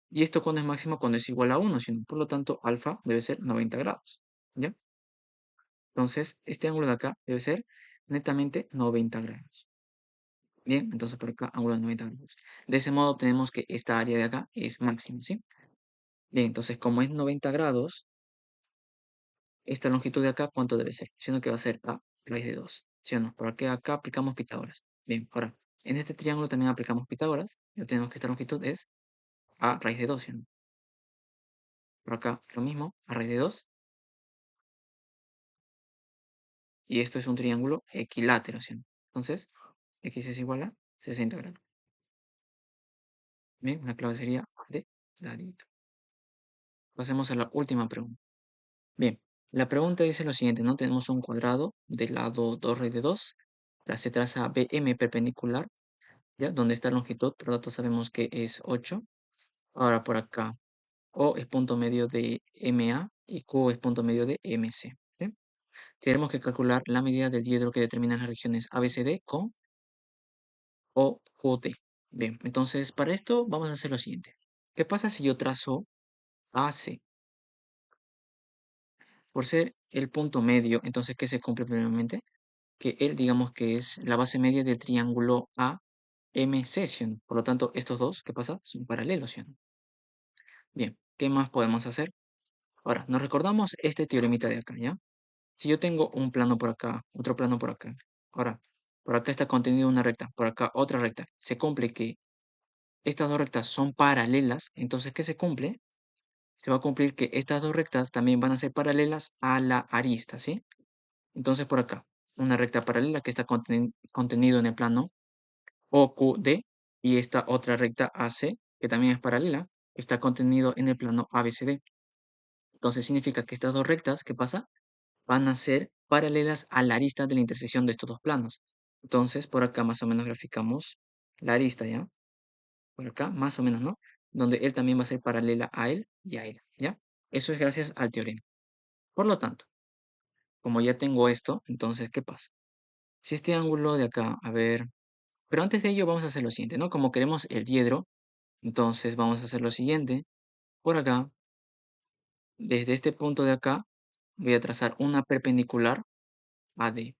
A: Y esto cuando es máximo, cuando es igual a 1, ¿sí? Por lo tanto, alfa debe ser 90 grados, ¿ya? Entonces, este ángulo de acá debe ser netamente 90 grados. Bien, entonces por acá, ángulo de 90 grados. De ese modo, tenemos que esta área de acá es máxima, ¿sí? Bien, entonces, como es 90 grados, esta longitud de acá, ¿cuánto debe ser? Siendo que va a ser A. raíz de 2, ¿sí o no? Por acá aplicamos Pitágoras. Bien, ahora, en este triángulo también aplicamos Pitágoras. Ya tenemos que esta longitud es a raíz de 2, ¿sí o no? Por acá lo mismo, a raíz de 2. Y esto es un triángulo equilátero, ¿sí o no? Entonces, x es igual a 60 grados. Bien, la clave sería de dadito. Pasemos a la última pregunta. Bien, la pregunta dice lo siguiente, ¿no? Tenemos un cuadrado del lado 2 raíz de 2. Ahora se traza BM perpendicular, ¿ya? Donde está la longitud, por lo tanto sabemos que es 8. Ahora por acá, O es punto medio de MA y Q es punto medio de MC. ¿Sí? Tenemos que calcular la medida del diedro que determina las regiones ABCD con OQD. Bien, entonces para esto vamos a hacer lo siguiente. ¿Qué pasa si yo trazo AC? Por ser el punto medio, entonces, ¿qué se cumple primeramente? Que él, digamos que es la base media del triángulo AMC, ¿sí o no? Por lo tanto, estos dos, ¿qué pasa? Son paralelos, ¿sí o no? Bien, ¿qué más podemos hacer? Ahora, nos recordamos este teoremita de acá, ¿ya? Si yo tengo un plano por acá, otro plano por acá, ahora, por acá está contenido una recta, por acá otra recta, se cumple que estas dos rectas son paralelas, entonces, ¿qué se cumple? Se va a cumplir que estas dos rectas también van a ser paralelas a la arista, ¿sí? Entonces, por acá, una recta paralela que está contenido en el plano OQD y esta otra recta AC, que también es paralela, está contenido en el plano ABCD. Entonces significa que estas dos rectas, ¿qué pasa? Van a ser paralelas a la arista de la intersección de estos dos planos. Entonces, por acá más o menos graficamos la arista, ¿ya? Por acá, más o menos, ¿no? Donde él también va a ser paralela a él y a él, ¿ya? Eso es gracias al teorema. Por lo tanto, como ya tengo esto, entonces, ¿qué pasa? Si este ángulo de acá, a ver, pero antes de ello vamos a hacer lo siguiente, ¿no? Como queremos el diedro, entonces vamos a hacer lo siguiente. Por acá, desde este punto de acá, voy a trazar una perpendicular a D.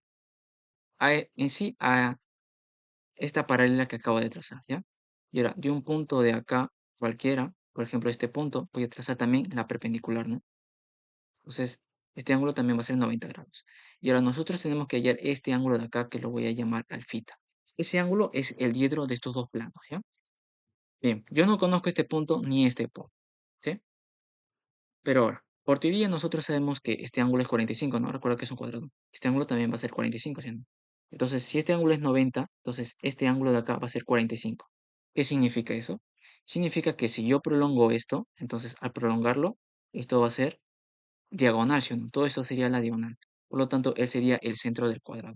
A: En sí, a esta paralela que acabo de trazar, ¿ya? Y ahora, de un punto de acá, cualquiera, por ejemplo, este punto, voy a trazar también la perpendicular, ¿no? Entonces, este ángulo también va a ser 90 grados. Y ahora nosotros tenemos que hallar este ángulo de acá, que lo voy a llamar alfita. Ese ángulo es el diedro de estos dos planos, ¿ya? Bien, yo no conozco este punto ni este punto, ¿sí? Pero ahora, por teoría nosotros sabemos que este ángulo es 45, ¿no? Recuerda que es un cuadrado. Este ángulo también va a ser 45, ¿sí? Entonces, si este ángulo es 90, entonces este ángulo de acá va a ser 45. ¿Qué significa eso? Significa que si yo prolongo esto, entonces al prolongarlo, esto va a ser diagonal, ¿sí o no? Todo eso sería la diagonal. Por lo tanto, él sería el centro del cuadrado.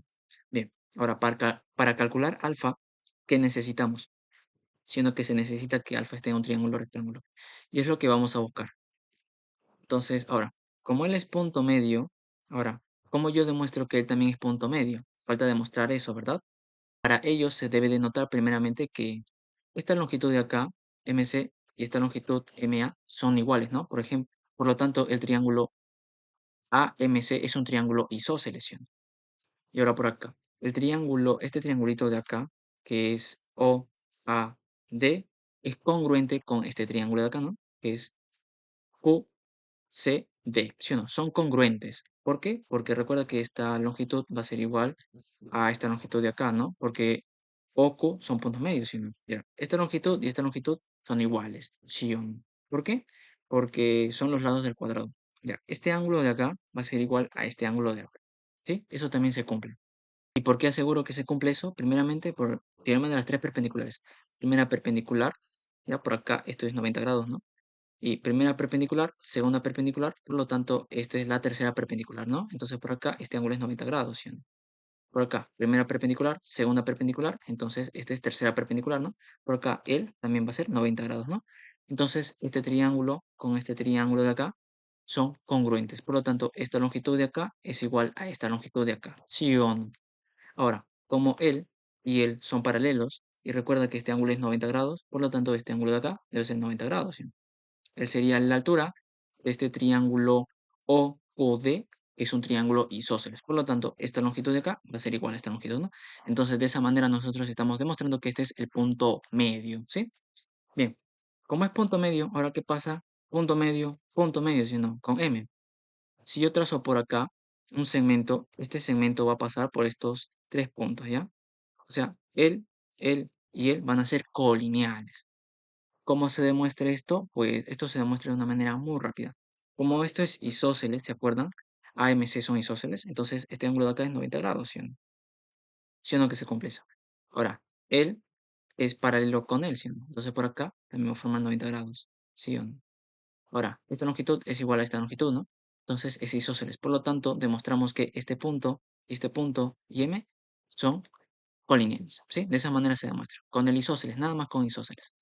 A: Bien, ahora para calcular alfa, ¿qué necesitamos? Siendo que se necesita que alfa esté en un triángulo rectángulo. Y es lo que vamos a buscar. Entonces, ahora, como él es punto medio, ahora, ¿cómo yo demuestro que él también es punto medio? Falta demostrar eso, ¿verdad? Para ello se debe de notar primeramente que esta longitud de acá, MC, y esta longitud MA son iguales, ¿no? Por ejemplo, por lo tanto, el triángulo AMC es un triángulo isósceles, ¿sí? Y ahora por acá, el triángulo, este triangulito de acá, que es OAD, es congruente con este triángulo de acá, ¿no? Que es QCD, ¿sí o no? Son congruentes. ¿Por qué? Porque recuerda que esta longitud va a ser igual a esta longitud de acá, ¿no? Porque O, Q son puntos medios, ¿sí o no? Ya, esta longitud y esta longitud son iguales, ¿sí o no? ¿Por qué? Porque son los lados del cuadrado. Ya, este ángulo de acá va a ser igual a este ángulo de acá, ¿sí? Eso también se cumple. ¿Y por qué aseguro que se cumple eso? Primeramente, por el teorema de las tres perpendiculares. Primera perpendicular, ya por acá esto es 90 grados, ¿no? Y primera perpendicular, segunda perpendicular, por lo tanto, esta es la tercera perpendicular, ¿no? Entonces por acá este ángulo es 90 grados, ¿sí o no? Por acá, primera perpendicular, segunda perpendicular, entonces esta es tercera perpendicular, ¿no? Por acá él también va a ser 90 grados, ¿no? Entonces este triángulo con este triángulo de acá son congruentes. Por lo tanto, esta longitud de acá es igual a esta longitud de acá, ¿sí o no? Ahora, como él y él son paralelos, y recuerda que este ángulo es 90 grados, por lo tanto este ángulo de acá debe ser 90 grados, ¿sí? Él sería la altura de este triángulo OOD, que es un triángulo isósceles. Por lo tanto, esta longitud de acá va a ser igual a esta longitud, ¿no? Entonces, de esa manera nosotros estamos demostrando que este es el punto medio, ¿sí? Bien, como es punto medio, ahora ¿qué pasa? Punto medio, ¿sí o no? Con M. Si yo trazo por acá, un segmento, este segmento va a pasar por estos tres puntos, ¿ya? O sea, él y él van a ser colineales. ¿Cómo se demuestra esto? Pues esto se demuestra de una manera muy rápida. Como esto es isósceles, ¿se acuerdan? AMC son isósceles, entonces este ángulo de acá es 90 grados, ¿sí o no? ¿Sí o no que se cumple eso? Ahora, él es paralelo con él, ¿sí o no? Entonces por acá también forma 90 grados, ¿sí o no? Ahora, esta longitud es igual a esta longitud, ¿no? Entonces es isósceles. Por lo tanto, demostramos que este punto y M son colineales, ¿sí? De esa manera se demuestra. Con el isósceles, nada más con isósceles.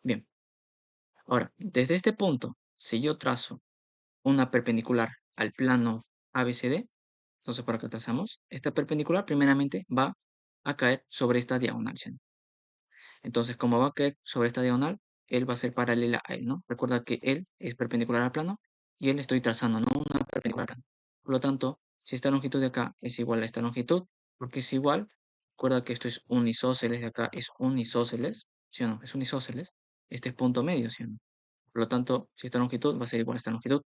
A: Bien. Ahora, desde este punto, si yo trazo una perpendicular al plano ABCD, entonces por acá trazamos, esta perpendicular primeramente va a caer sobre esta diagonal, ¿sí? Entonces, como va a caer sobre esta diagonal, él va a ser paralela a él, ¿no? Recuerda que él es perpendicular al plano y él estoy trazando, ¿no? Una perpendicular al plano. Por lo tanto, si esta longitud de acá es igual a esta longitud, porque es igual, recuerda que esto es un isósceles de acá, es un isósceles, ¿sí o no? Es un isósceles. Este es punto medio, ¿sí o no? Por lo tanto, si esta longitud va a ser igual a esta longitud,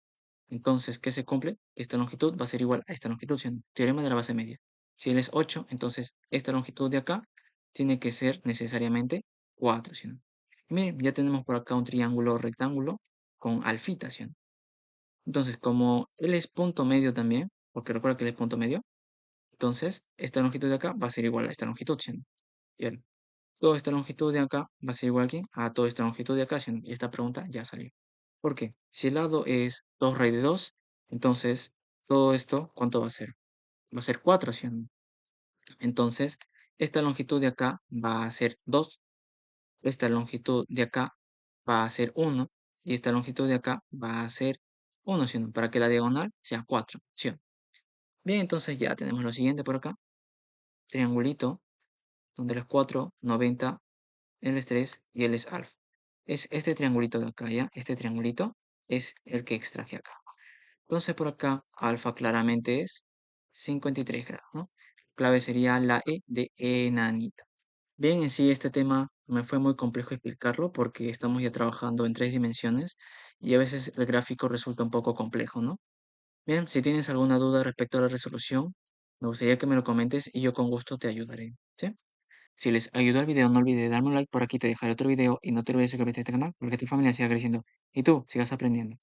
A: entonces, ¿qué se cumple? Esta longitud va a ser igual a esta longitud, ¿sí o no? Teorema de la base media. Si él es 8, entonces esta longitud de acá tiene que ser necesariamente 4, ¿sí o no? Y miren, ya tenemos por acá un triángulo rectángulo con alfita, ¿sí o no? Entonces, como él es punto medio también, porque recuerda que él es punto medio, entonces esta longitud de acá va a ser igual a esta longitud, ¿sí o no? Y ahora, toda esta longitud de acá va a ser igual aquí a toda esta longitud de acá, ¿sí o no? Y esta pregunta ya salió. ¿Por qué? Si el lado es 2 raíz de 2, entonces todo esto, ¿cuánto va a ser? Va a ser 4, ¿sí o no? Entonces, esta longitud de acá va a ser 2, esta longitud de acá va a ser 1, y esta longitud de acá va a ser 1, ¿sí o no? Para que la diagonal sea 4, ¿sí o no? Bien, entonces ya tenemos lo siguiente por acá. Triangulito, donde los 4, 90, él es 3 y él es alfa. Es este triangulito de acá, ¿ya? Este triangulito es el que extraje acá. Entonces por acá alfa claramente es 53 grados, ¿no? Clave sería la E de enanito. Bien, en sí este tema me fue muy complejo explicarlo porque estamos ya trabajando en 3 dimensiones y a veces el gráfico resulta un poco complejo, ¿no? Bien, si tienes alguna duda respecto a la resolución, me gustaría que me lo comentes y yo con gusto te ayudaré, ¿sí? Si les ayudó el video, no olvides darme un like, por aquí te dejaré otro video y no te olvides suscribirte a este canal para que tu familia siga creciendo y tú sigas aprendiendo.